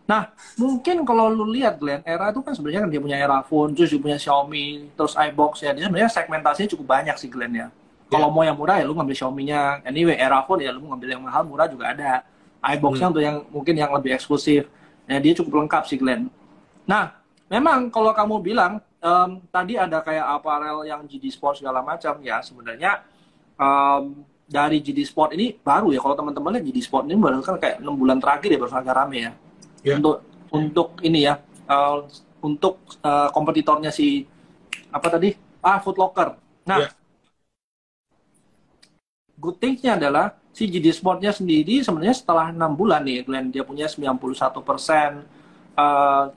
Nah, mungkin kalau lu lihat, Glenn, Era itu kan sebenarnya kan dia punya Era Phone, terus dia punya Xiaomi, terus iBox ya. Dia sebenarnya segmentasinya cukup banyak sih, Glenn ya. Kalau mau yang murah ya lu ngambil Xiaomi-nya. Anyway, Era Phone ya lu ngambil yang mahal, murah juga ada. iBox-nya untuk yang mungkin yang lebih eksklusif. Ya, dia cukup lengkap sih, Glenn. Nah, memang kalau kamu bilang tadi ada kayak apparel yang GD Sport segala macam ya, sebenarnya dari GD Sport ini baru ya. Kalau teman-teman lihat GD Sport ini baru kan kayak 6 bulan terakhir ya baru agak rame ya. Untuk ini ya, untuk kompetitornya si apa tadi? Foot Locker. Nah, good thing-nya adalah si GD Sport-nya sendiri sebenarnya setelah 6 bulan nih, Glenn, dia punya 91%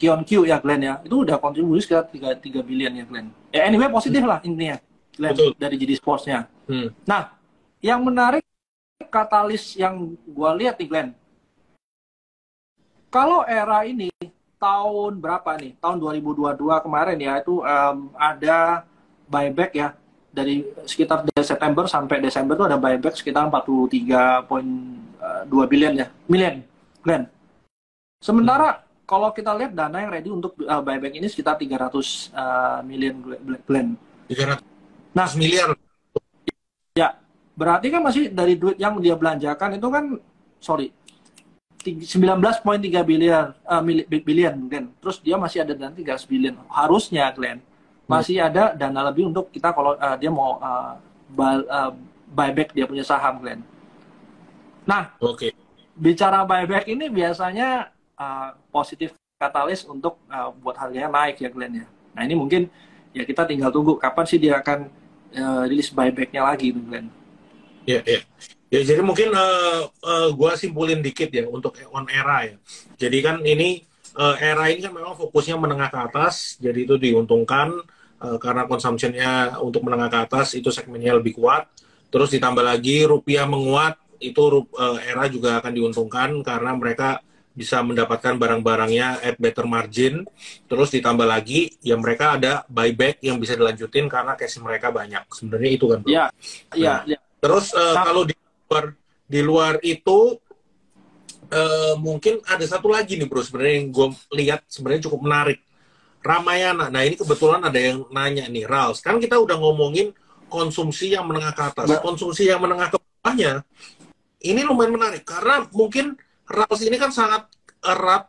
Q ya, Glenn ya. Itu udah kontribusi sekitar 3 billion ya, Glenn. Ya anyway positif lah intinya, Glenn. Betul. Dari GD Sports-nya. Nah, yang menarik katalis yang gua lihat nih, Glenn. Kalau Era ini tahun berapa nih? Tahun 2022 kemarin ya, itu ada buyback ya. Dari sekitar September sampai Desember itu ada buyback sekitar 43,2 billion ya. Million, Glenn. Sementara kalau kita lihat dana yang ready untuk buyback ini sekitar 300 million, Glenn. 300 miliar. Ya, berarti kan masih dari duit yang dia belanjakan itu kan, 19,3 billion, Glenn. Terus dia masih ada dana 300 billion. Harusnya, Glenn, masih ada dana lebih untuk kita kalau dia mau buyback dia punya saham, Glenn. Nah, bicara buyback ini biasanya positif katalis untuk buat harganya naik ya, Glenn ya. Nah, ini mungkin ya kita tinggal tunggu kapan sih dia akan rilis buybacknya lagi, Glenn. Ya Ya, jadi mungkin gua simpulin dikit ya untuk on era ya. Jadi kan ini era ini kan memang fokusnya menengah ke atas, jadi itu diuntungkan karena consumption-nya untuk menengah ke atas itu segmennya lebih kuat. Terus ditambah lagi rupiah menguat, itu era juga akan diuntungkan karena mereka bisa mendapatkan barang-barangnya at better margin. Terus ditambah lagi ya mereka ada buyback yang bisa dilanjutin karena cash mereka banyak. Sebenarnya itu kan, Bro. Ya, Nah, ya, ya. terus Nah, kalau di luar itu mungkin ada satu lagi nih, Bro, sebenarnya yang gue lihat sebenarnya cukup menarik. Ramayana. Nah, ini kebetulan ada yang nanya nih, Rals. Kan kita udah ngomongin konsumsi yang menengah ke atas. be- Konsumsi yang menengah ke bawahnya, ini lumayan menarik. Karena mungkin Rals ini kan sangat erat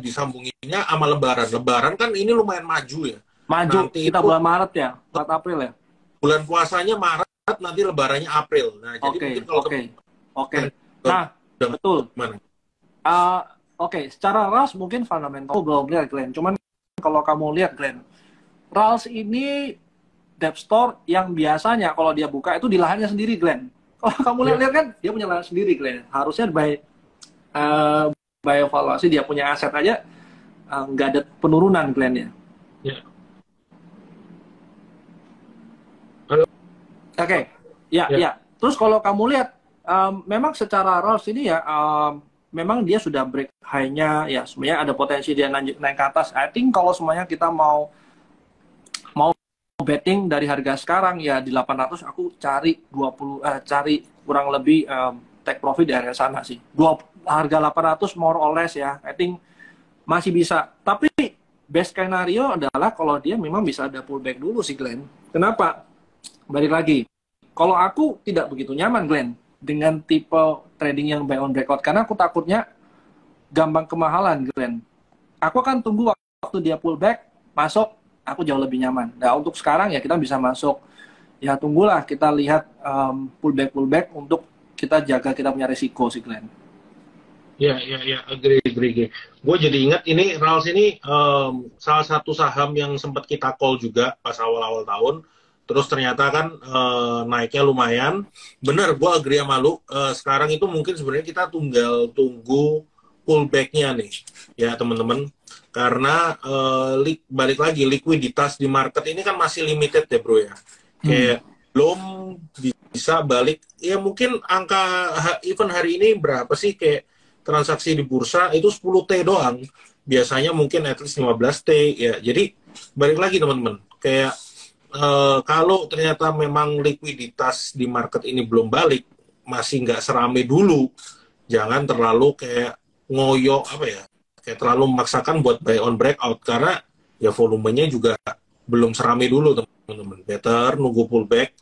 disambunginya sama Lebaran. Lebaran kan ini lumayan maju ya. maju Nanti kita itu bulan Maret ya, 4 April ya. bulan puasanya Maret, nanti Lebarannya April. Nah, jadi Oke, mungkin kalau oke, oke. teman-teman Nah, udah betul. gimana? Oke, secara RALS mungkin fundamental belum lihat Glenn. Cuman kalau kamu lihat Glenn, RALS ini debt store yang biasanya kalau dia buka itu di lahannya sendiri Glenn. Kalau kamu Ya, lihat-lihat kan dia punya lahan sendiri Glenn. Harusnya uh, by evaluasi dia punya aset aja nggak ada penurunan Glenn ya. ya. Halo? Oke, ya, Ya. ya. Terus kalau kamu lihat, memang secara RALS ini ya, memang dia sudah break high-nya, ya sebenarnya ada potensi dia naik ke atas. I think kalau semuanya kita mau betting dari harga sekarang ya di 800, aku cari 20, cari kurang lebih take profit dari sana sih. Harga 800 more or less ya, I think masih bisa. Tapi best scenario adalah kalau dia memang bisa ada pullback dulu sih Glenn. Kenapa? Balik lagi, kalau aku tidak begitu nyaman Glenn dengan tipe trading yang buy on breakout karena aku takutnya gampang kemahalan Glenn. Aku akan tunggu waktu dia pullback masuk, aku jauh lebih nyaman. Nah untuk sekarang ya kita bisa masuk, ya tunggulah kita lihat pullback untuk kita jaga kita punya risiko sih Glenn. Ya, ya, ya, agree. Gue jadi ingat ini Rals ini salah satu saham yang sempat kita call juga pas awal-awal tahun. Terus ternyata kan naiknya lumayan. Bener, gue agree sama lu. Sekarang itu mungkin sebenarnya kita tinggal tunggu pullback-nya nih, ya teman-teman. Karena balik lagi likuiditas di market ini kan masih limited ya, bro ya. Kayak belum bisa balik. Ya mungkin angka even hari ini berapa sih kayak transaksi di bursa itu 10T doang. Biasanya mungkin at least 15T ya. Jadi balik lagi teman-teman, kayak kalau ternyata memang likuiditas di market ini belum balik, masih nggak serame dulu, jangan terlalu kayak ngoyo apa ya, kayak terlalu memaksakan buat buy on breakout karena ya volumenya juga belum serame dulu teman-teman. Better nunggu pullback.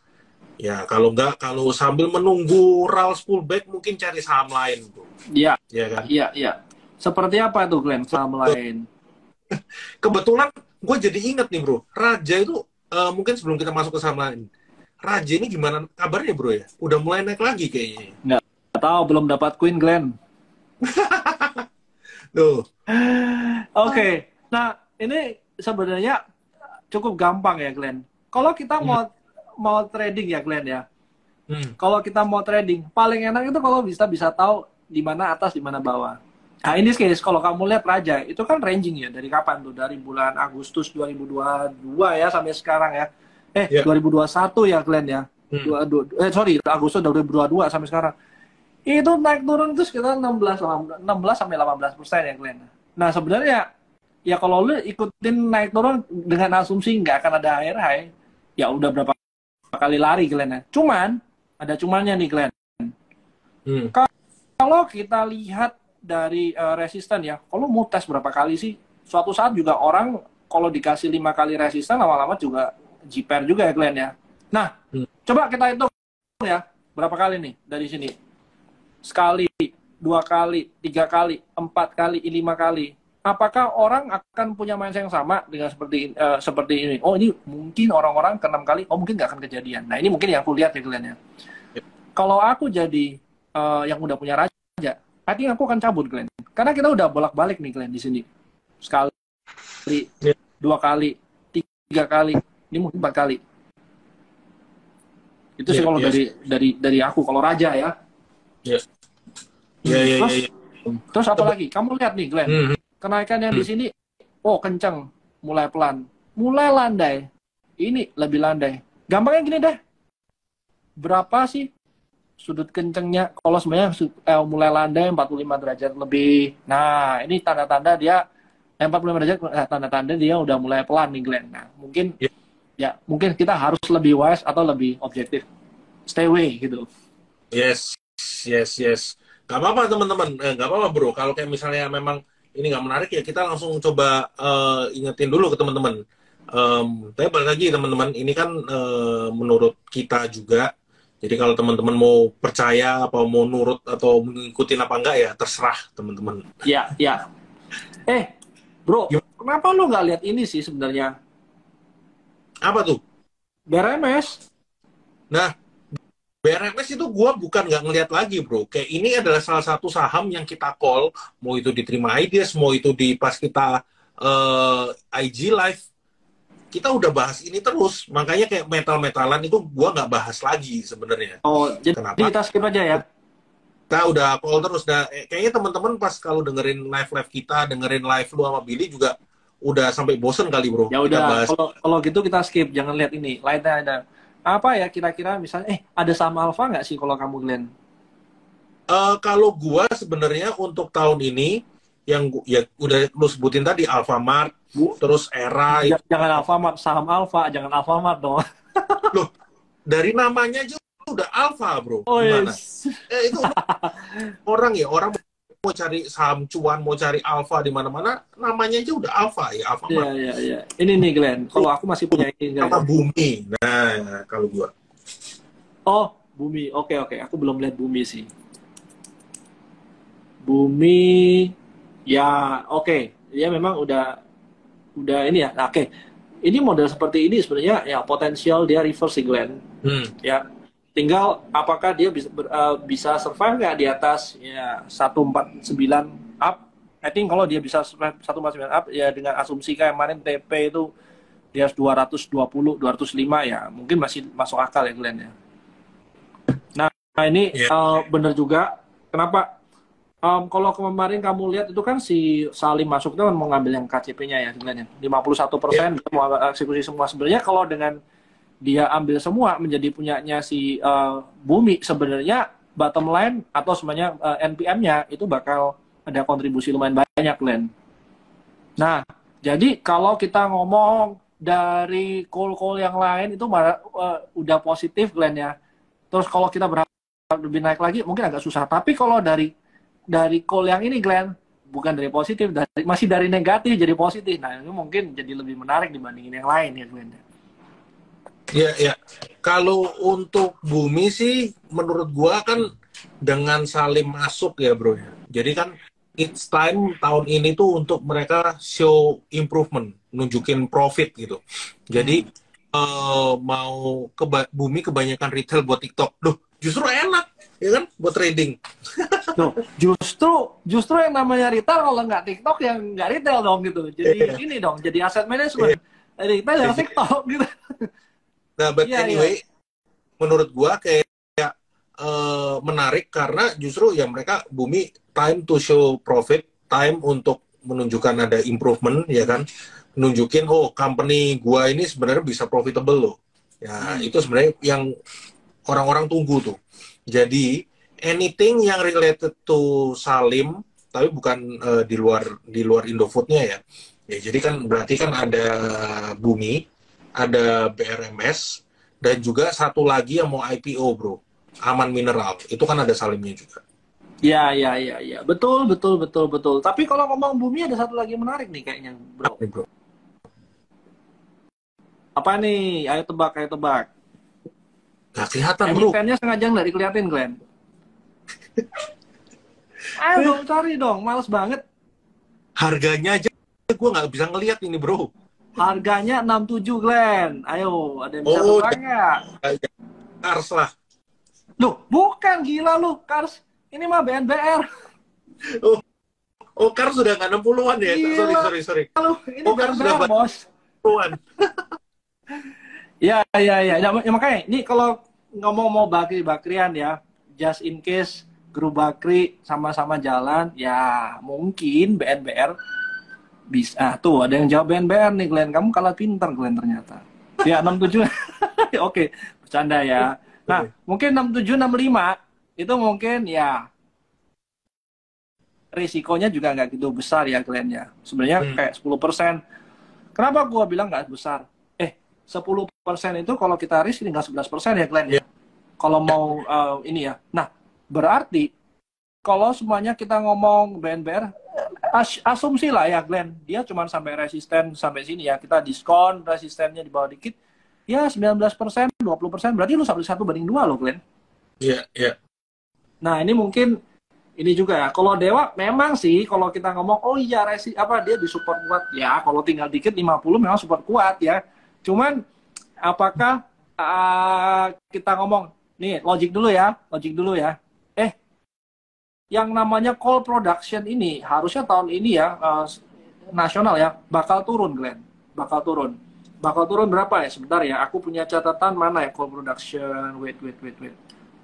Ya kalau nggak, kalau sambil menunggu Rals pullback mungkin cari saham lain, bro. Iya, Ya kan? iya, iya. Seperti apa tuh Glenn saham lain? Kebetulan gue jadi inget nih, bro. Raja itu mungkin sebelum kita masuk ke saham lain, Raja ini gimana kabarnya, bro ya? Udah mulai naik lagi kayaknya. Nggak tahu, belum dapat Queen Glenn. Tuh. Oke, nah ini sebenarnya cukup gampang ya Glenn. Kalau kita mau trading ya Glenn ya. Kalau kita mau trading, paling enak itu kalau bisa tahu di mana atas, di mana bawah. Nah, ini case kalau kamu lihat Raja, itu kan ranging ya dari kapan tuh? Dari bulan Agustus 2022 ya sampai sekarang ya. Ya. 2021 ya Glenn ya. Agustus 2022 sampai sekarang. Itu naik turun itu sekitar 16 sampai 18% ya Glenn. Nah, sebenarnya ya kalau lu ikutin naik turun dengan asumsi nggak akan ada air high, ya udah berapa kali lari Glenn ya. Cuman ada cumannya nih Glenn. Kalau kita lihat dari resisten ya, kalau mau tes berapa kali sih? Suatu saat juga orang kalau dikasih 5 kali resisten lama-lama juga jiper juga ya Glenn ya. Nah, coba kita hitung ya, berapa kali nih dari sini? Sekali, 2 kali, 3 kali, 4 kali, 5 kali. Apakah orang akan punya mindset yang sama dengan seperti ini? Oh, ini mungkin orang-orang ke 6 kali, oh mungkin nggak akan kejadian. Nah, ini mungkin yang aku lihat ya Glenn ya. Kalau aku jadi yang udah punya Raja, I think aku akan cabut Glenn. Karena kita udah bolak-balik nih Glenn di sini. Sekali, 2 kali, 3 kali, ini mungkin 4 kali. Itu sih kalau dari aku, kalau Raja ya. Yes. Ya. Terus apa lagi? Kamu lihat nih, Glenn. Kenaikan yang di sini, kenceng, mulai pelan, mulai landai. Ini lebih landai. Gampangnya gini deh. Berapa sih sudut kencengnya? Kalau sebenarnya mulai landai 45 derajat lebih. Nah, ini tanda-tanda dia 45 derajat, tanda-tanda dia udah mulai pelan nih, Glenn. Nah, mungkin mungkin kita harus lebih wise atau lebih objektif. Stay away gitu. Yes. Gak apa-apa teman-teman, gak apa-apa bro. Kalau kayak misalnya memang ini nggak menarik ya kita langsung coba ingetin dulu ke teman-teman. Tapi balik lagi teman-teman, ini kan menurut kita juga. Jadi kalau teman-teman mau percaya apa mau nurut atau mengikuti apa enggak ya terserah teman-teman. Ya. Bro, kenapa lu nggak lihat ini sih sebenarnya? Apa tuh? BRMS. Nah, BRMS itu gue bukan nggak ngelihat lagi bro. Kayak ini adalah salah satu saham yang kita call, mau itu diterima IDS, mau itu di pas kita IG Live. Kita udah bahas ini terus, makanya kayak metal-metalan itu gue nggak bahas lagi sebenarnya. Oh, jadi kenapa? Kita skip aja ya. Kita udah call terus. Nah, kayaknya teman-teman pas kalau dengerin live kita, dengerin live lu sama Billy juga udah sampai bosen kali bro. Ya udah, kalau gitu kita skip, jangan lihat ini. Lainnya ada. Apa ya kira-kira misalnya, ada saham Alfa nggak sih kalau kamu Glenn? Kalau gua sebenarnya untuk tahun ini yang ya udah lu sebutin tadi Alfamart, terus Era. Jangan Alfamart, saham Alfa, jangan Alfamart dong. Loh, dari namanya aja udah Alfa bro. Oh, gimana? Yes. Itu orang mau cari saham cuan, mau cari Alfa di mana-mana, namanya aja udah Alfa ya, Alfamart. Iya. Ini nih Glenn, kalau aku masih punya ini. Sama Bumi. Nah, kalau gua. Oh, Bumi. Oke. Aku belum lihat Bumi sih. Bumi, ya oke. Dia memang udah ini ya. Nah, oke. Ini model seperti ini sebenarnya ya potensial dia reverse sih Glenn. Ya. Tinggal apakah dia bisa survive nggak di atas ya 149 up? I think kalau dia bisa survive 149 up ya dengan asumsi kayak kemarin TP itu dia 220, 205 ya mungkin masih masuk akal ya Glenn ya. Nah ini bener juga. Kenapa? Kalau kemarin kamu lihat itu kan si Salim masuk itu kan mau ngambil yang KCP-nya ya Glenn ya. 51% dia mau eksekusi semua. Sebenarnya kalau dengan dia ambil semua menjadi punyanya si Bumi, sebenarnya bottom line atau sebenarnya NPM-nya itu bakal ada kontribusi lumayan banyak, Glenn. Nah, jadi kalau kita ngomong dari call yang lain itu udah positif, Glenn ya. Terus kalau kita berharap lebih naik lagi, mungkin agak susah. Tapi kalau dari call yang ini, Glenn, bukan dari positif, masih dari negatif jadi positif. Nah, ini mungkin jadi lebih menarik dibandingin yang lain ya, Glenn. Ya. Kalau untuk Bumi sih, menurut gua kan dengan Salim masuk ya bro. Jadi kan it's time tahun ini tuh untuk mereka show improvement, nunjukin profit gitu. Jadi mau Bumi kebanyakan retail buat TikTok. Duh, justru enak ya kan buat trading. Tuh, justru yang namanya retail kalau nggak TikTok yang nggak retail dong gitu. Jadi ini dong, jadi aset management. Retail yang TikTok gitu. Nah, but anyway, menurut gua kayak menarik karena justru ya mereka Bumi time to show profit, time untuk menunjukkan ada improvement ya kan, nunjukin company gua ini sebenarnya bisa profitable loh. Ya, itu sebenarnya yang orang-orang tunggu tuh. Jadi anything yang related to Salim, tapi bukan di luar Indofood-nya ya. Ya, jadi kan berarti kan ada Bumi, ada BRMS, dan juga satu lagi yang mau IPO bro, Aman Mineral, itu kan ada Salimnya juga. Ya, betul. Tapi kalau ngomong Bumi ada satu lagi menarik nih kayaknya bro. Apa nih? Ayo tebak. Gak kelihatan bro. Emitennya sengaja nggak dikeliatin Glenn. Ayo dong cari dong, males banget. Harganya aja gue nggak bisa ngelihat ini bro. Harganya 67 Glenn. Ayo, ada yang bisa tebak nggak? Kars lah. Loh, bukan gila lu, Kars. Ini mah BNBR. Kars sudah nggak 60-an ya? Gila. Sorry. Loh, ini Kars BNBR, sudah bos. 60-an. Ya, makanya ini kalau ngomong mau bakri-bakrian ya, just in case grup bakri sama-sama jalan, ya mungkin BNBR bisa. Tuh, ada yang jawab BNBR nih, Glenn. Kamu kalah pinter, Glenn, ternyata. Ya, 67. Oke, bercanda ya. Nah, mungkin 67, 65, itu mungkin ya risikonya juga nggak gitu besar ya, Glenn ya. Sebenarnya kayak 10%. Kenapa gua bilang nggak besar? 10% itu kalau kita risk tinggal 11% ya, Glenn ya. Kalau mau ini ya. Nah, berarti kalau semuanya kita ngomong BNBR, asumsi lah ya, Glenn, dia cuma sampai resisten sampai sini ya. Kita diskon resistennya di bawah dikit, ya 19%, 20%, berarti lu 1:2 loh, Glenn. Iya, iya. Nah, ini mungkin ini juga ya. Kalau Dewa memang sih kalau kita ngomong oh iya dia disupport kuat ya. Kalau tinggal dikit 50 memang support kuat ya. Cuman apakah kita ngomong nih logik dulu ya. Yang namanya coal production ini harusnya tahun ini ya nasional ya bakal turun, Glenn. Bakal turun. Bakal turun berapa ya? Sebentar ya. Aku punya catatan mana ya coal production. Wait.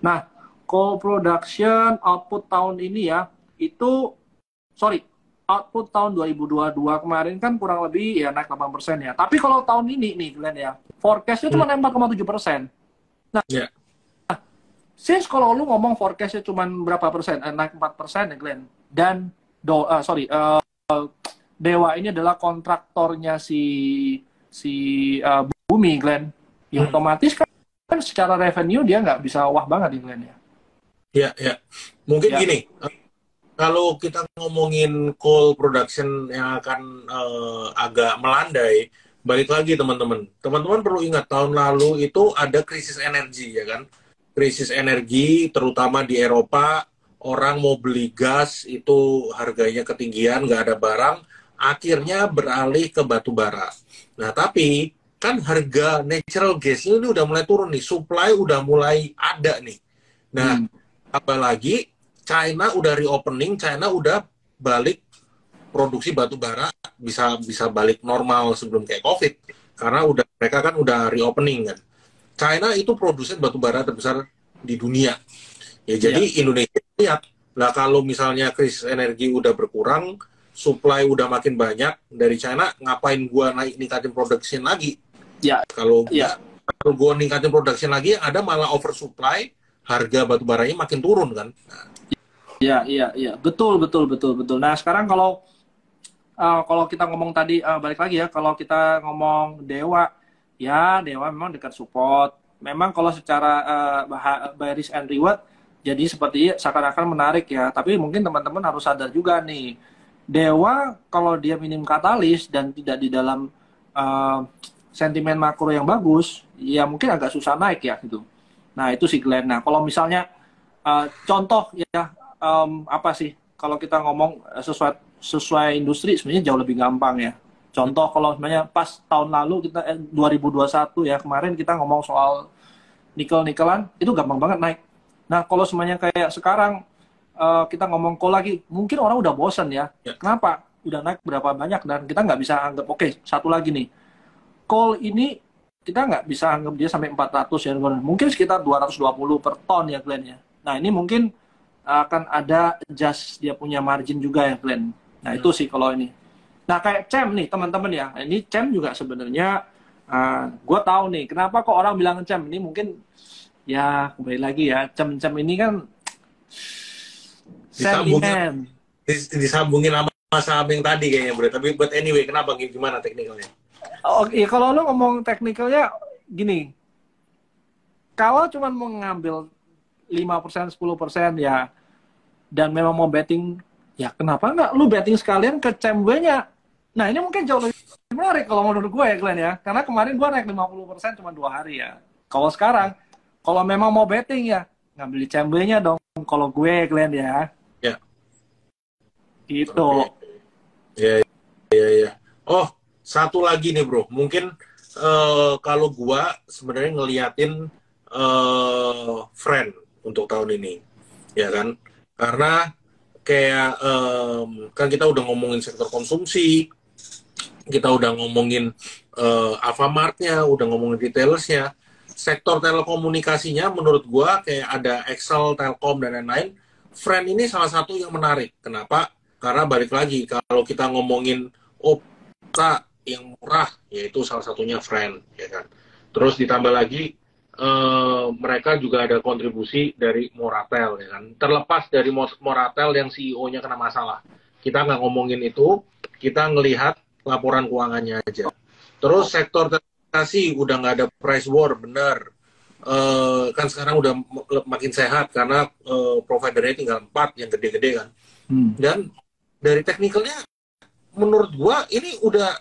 Nah, coal production output tahun ini ya, output tahun 2022 kemarin kan kurang lebih ya naik 8% ya. Tapi kalau tahun ini nih, Glenn ya, forecast-nya cuma 4,7%. Nah, since kalau lu ngomong forecast-nya cuma berapa persen, naik 4% ya, Glenn. Dan, Dewa ini adalah kontraktornya si Bumi, Glenn. Ya otomatis kan secara revenue dia nggak bisa wah banget nih, Glenn ya. Ya. Mungkin gini, kalau kita ngomongin coal production yang akan agak melandai, balik lagi teman-teman. Teman-teman perlu ingat tahun lalu itu ada krisis energi ya kan? Krisis energi terutama di Eropa, orang mau beli gas itu harganya ketinggian, nggak ada barang, akhirnya beralih ke batu bara. Nah tapi kan harga natural gas-nya ini udah mulai turun nih, supply udah mulai ada nih. Nah apalagi China udah reopening, China udah balik produksi batu bara bisa balik normal sebelum kayak COVID karena mereka kan udah reopening kan. China itu produsen batu bara terbesar di dunia. Ya jadi Indonesia lihat lah kalau misalnya krisis energi udah berkurang, supply udah makin banyak dari China, ngapain gua ningkatin production lagi? Ya. Kalau gua ningkatin production lagi, ada malah oversupply, harga batu baranya makin turun kan. Iya, betul. Nah sekarang kalau kita ngomong tadi balik lagi ya, kalau kita ngomong Dewa memang dekat support. Memang kalau secara by risk and reward, jadi seperti seakan-akan menarik ya. Tapi mungkin teman-teman harus sadar juga nih, Dewa kalau dia minim katalis dan tidak di dalam sentimen makro yang bagus, ya mungkin agak susah naik ya gitu. Nah itu sih, Glenn. Nah kalau misalnya contoh ya apa sih kalau kita ngomong sesuai industri sebenarnya jauh lebih gampang ya. Contoh kalau sebenarnya pas tahun lalu kita 2021 ya kemarin kita ngomong soal nikel-nikelan itu gampang banget naik. Nah kalau semuanya kayak sekarang kita ngomong coal lagi, mungkin orang udah bosen ya. Kenapa? Udah naik berapa banyak dan kita nggak bisa anggap oke, satu lagi nih. Coal ini kita nggak bisa anggap dia sampai 400 ya, mungkin sekitar 220 per ton ya, Glenn ya. Nah ini mungkin akan ada adjust dia punya margin juga ya, Glenn. Nah itu sih kalau ini. Nah kayak CEM nih teman-teman ya, ini CEM juga sebenarnya gue tahu nih kenapa kok orang bilang CEM ini mungkin ya kembali lagi ya, CEM ini kan sentimen. Disambungin sama saham yang tadi kayaknya bro. Tapi buat anyway, kenapa gimana teknikalnya? Oke, kalau lo ngomong teknikalnya gini, kalau cuma mau ngambil 5%, 10% ya, dan memang mau betting, ya kenapa nggak lu betting sekalian ke CMW-nya? Nah ini mungkin jauh lebih menarik kalau menurut gue ya, Glenn ya, karena kemarin gue naik 50% cuma 2 hari ya. Kalau sekarang, kalau memang mau betting ya, ngambil di CMW-nya dong, kalau gue, Glenn ya. Ya. Gitu. Ya. Oh, satu lagi nih bro, mungkin kalau gue sebenarnya ngeliatin friend untuk tahun ini, ya kan? Karena kayak kan kita udah ngomongin sektor konsumsi, kita udah ngomongin Alfamart-nya, udah ngomongin retailersnya. sektor telekomunikasinya menurut gua kayak ada Excel, Telkom dan lain-lain. Friend ini salah satu yang menarik. Kenapa? Karena balik lagi kalau kita ngomongin opsa yang murah, yaitu salah satunya Friend, ya kan. Terus ditambah lagi mereka juga ada kontribusi dari Moratel, ya kan. Terlepas dari Moratel yang CEO-nya kena masalah, kita nggak ngomongin itu, kita ngelihat laporan keuangannya aja. Terus sektor telekomunikasi udah nggak ada price war, bener. Kan sekarang udah makin sehat karena providernya tinggal 4 yang gede-gede kan. Dan dari teknikalnya menurut gua ini udah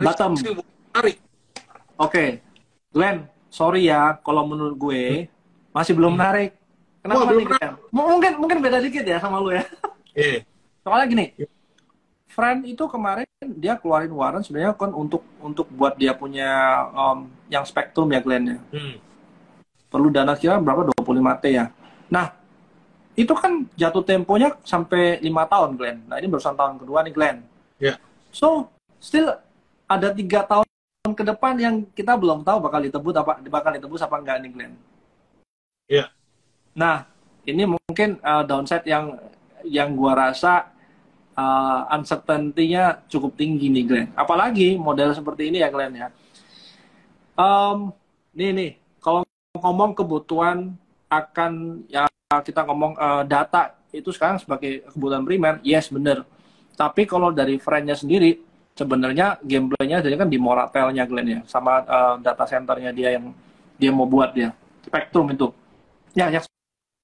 bottom. Menarik. Oke, Glenn, sorry ya kalau menurut gue masih belum menarik. Kenapa nih, Glenn? Mungkin beda dikit ya sama lu ya. Soalnya gini, Friend itu kemarin dia keluarin warrant sebenarnya kan untuk buat dia punya yang Spectrum ya, Glenn ya. Perlu dana kira berapa? 25T ya. Nah, itu kan jatuh temponya sampai 5 tahun, Glenn. Nah, ini barusan tahun kedua nih, Glenn. So, still ada 3 tahun ke depan yang kita belum tahu bakal ditebus apa enggak nih, Glenn. Nah, ini mungkin downside yang gua rasa uncertainty-nya cukup tinggi nih, Glenn. Apalagi model seperti ini ya, Glenn ya. Nih, kalau ngomong kebutuhan akan ya kita ngomong data itu sekarang sebagai kebutuhan primer, yes bener. Tapi kalau dari Friend-nya sendiri, sebenarnya gameplaynya jadi kan di Moratel-nya, Glenn ya, sama data centernya dia yang dia mau buat dia Spectrum itu. Ya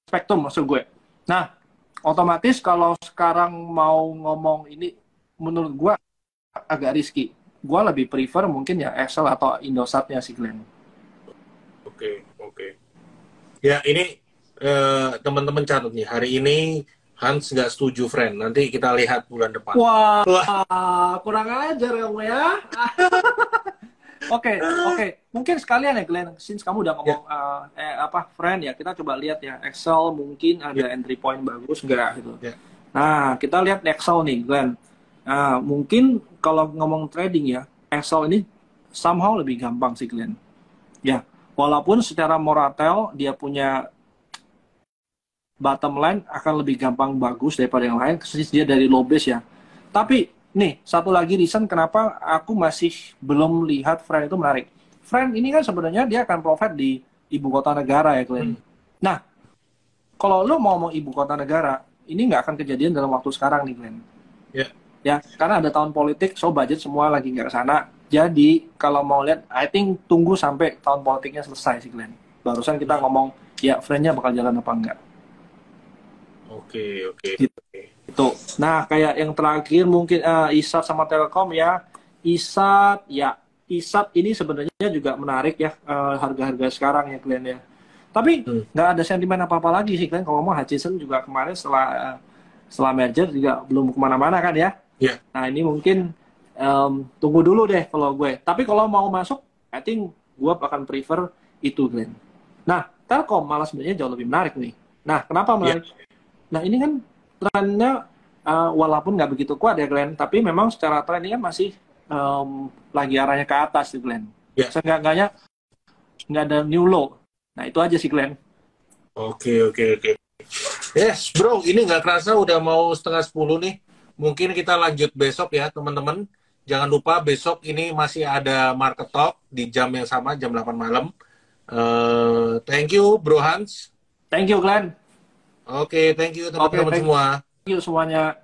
Spectrum maksud gue. Nah, otomatis kalau sekarang mau ngomong ini, menurut gue agak risky. Gue lebih prefer mungkin ya Excel atau Indosat-nya sih, Glenn. Oke. Ya, ini teman-teman catat nih. Hari ini Hans nggak setuju, Friend. Nanti kita lihat bulan depan. Wah. Kurang ajar ya, ya. Oke. Mungkin sekalian ya, Glenn. Since kamu udah ngomong Friend ya, kita coba lihat ya Excel mungkin ada entry point bagus nggak gitu. Nah, kita lihat Excel nih, Glenn. Nah, mungkin kalau ngomong trading ya, Excel ini somehow lebih gampang sih, Glenn. Ya, walaupun secara Moratel dia punya bottom line akan lebih gampang bagus daripada yang lain, since dia dari low base ya. Tapi nih, satu lagi reason kenapa aku masih belum lihat Friend itu menarik. Friend ini kan sebenarnya dia akan profit di ibu kota negara ya, Glenn. Nah, kalau lo mau ibu kota negara, ini nggak akan kejadian dalam waktu sekarang nih, Glenn. Ya, karena ada tahun politik, so budget semua lagi nggak ke sana. Jadi, kalau mau lihat, I think tunggu sampai tahun politiknya selesai sih, Glenn. Barusan kita ngomong, ya Friend-nya bakal jalan apa enggak. Oke. Itu. Nah, kayak yang terakhir mungkin ISAT sama Telkom ya. ISAT ini sebenarnya juga menarik ya harga-harga sekarang ya, Glenn ya. Tapi nggak ada sentimen apa-apa lagi sih, Glenn. Kalau mau Hutchison juga kemarin setelah merger juga belum kemana-mana kan ya. Nah, ini mungkin tunggu dulu deh kalau gue. Tapi kalau mau masuk, I think gue akan prefer itu, Glenn. Nah, Telkom malah sebenarnya jauh lebih menarik nih. Nah, kenapa menarik? Nah, ini kan trennya walaupun nggak begitu kuat ya, Glenn, tapi memang secara tren ini kan masih lagi arahnya ke atas sih, Glenn. Seenggaknya nggak ada new low. Nah, itu aja sih, Glenn. Oke. Yes, bro, ini nggak kerasa udah mau 9:30 nih. Mungkin kita lanjut besok ya, teman-teman. Jangan lupa besok ini masih ada Market Talk di jam yang sama, jam 8 malam. Thank you, Bro Hans. Thank you, Glenn. Oke, thank you teman-teman semua. Thank you semuanya.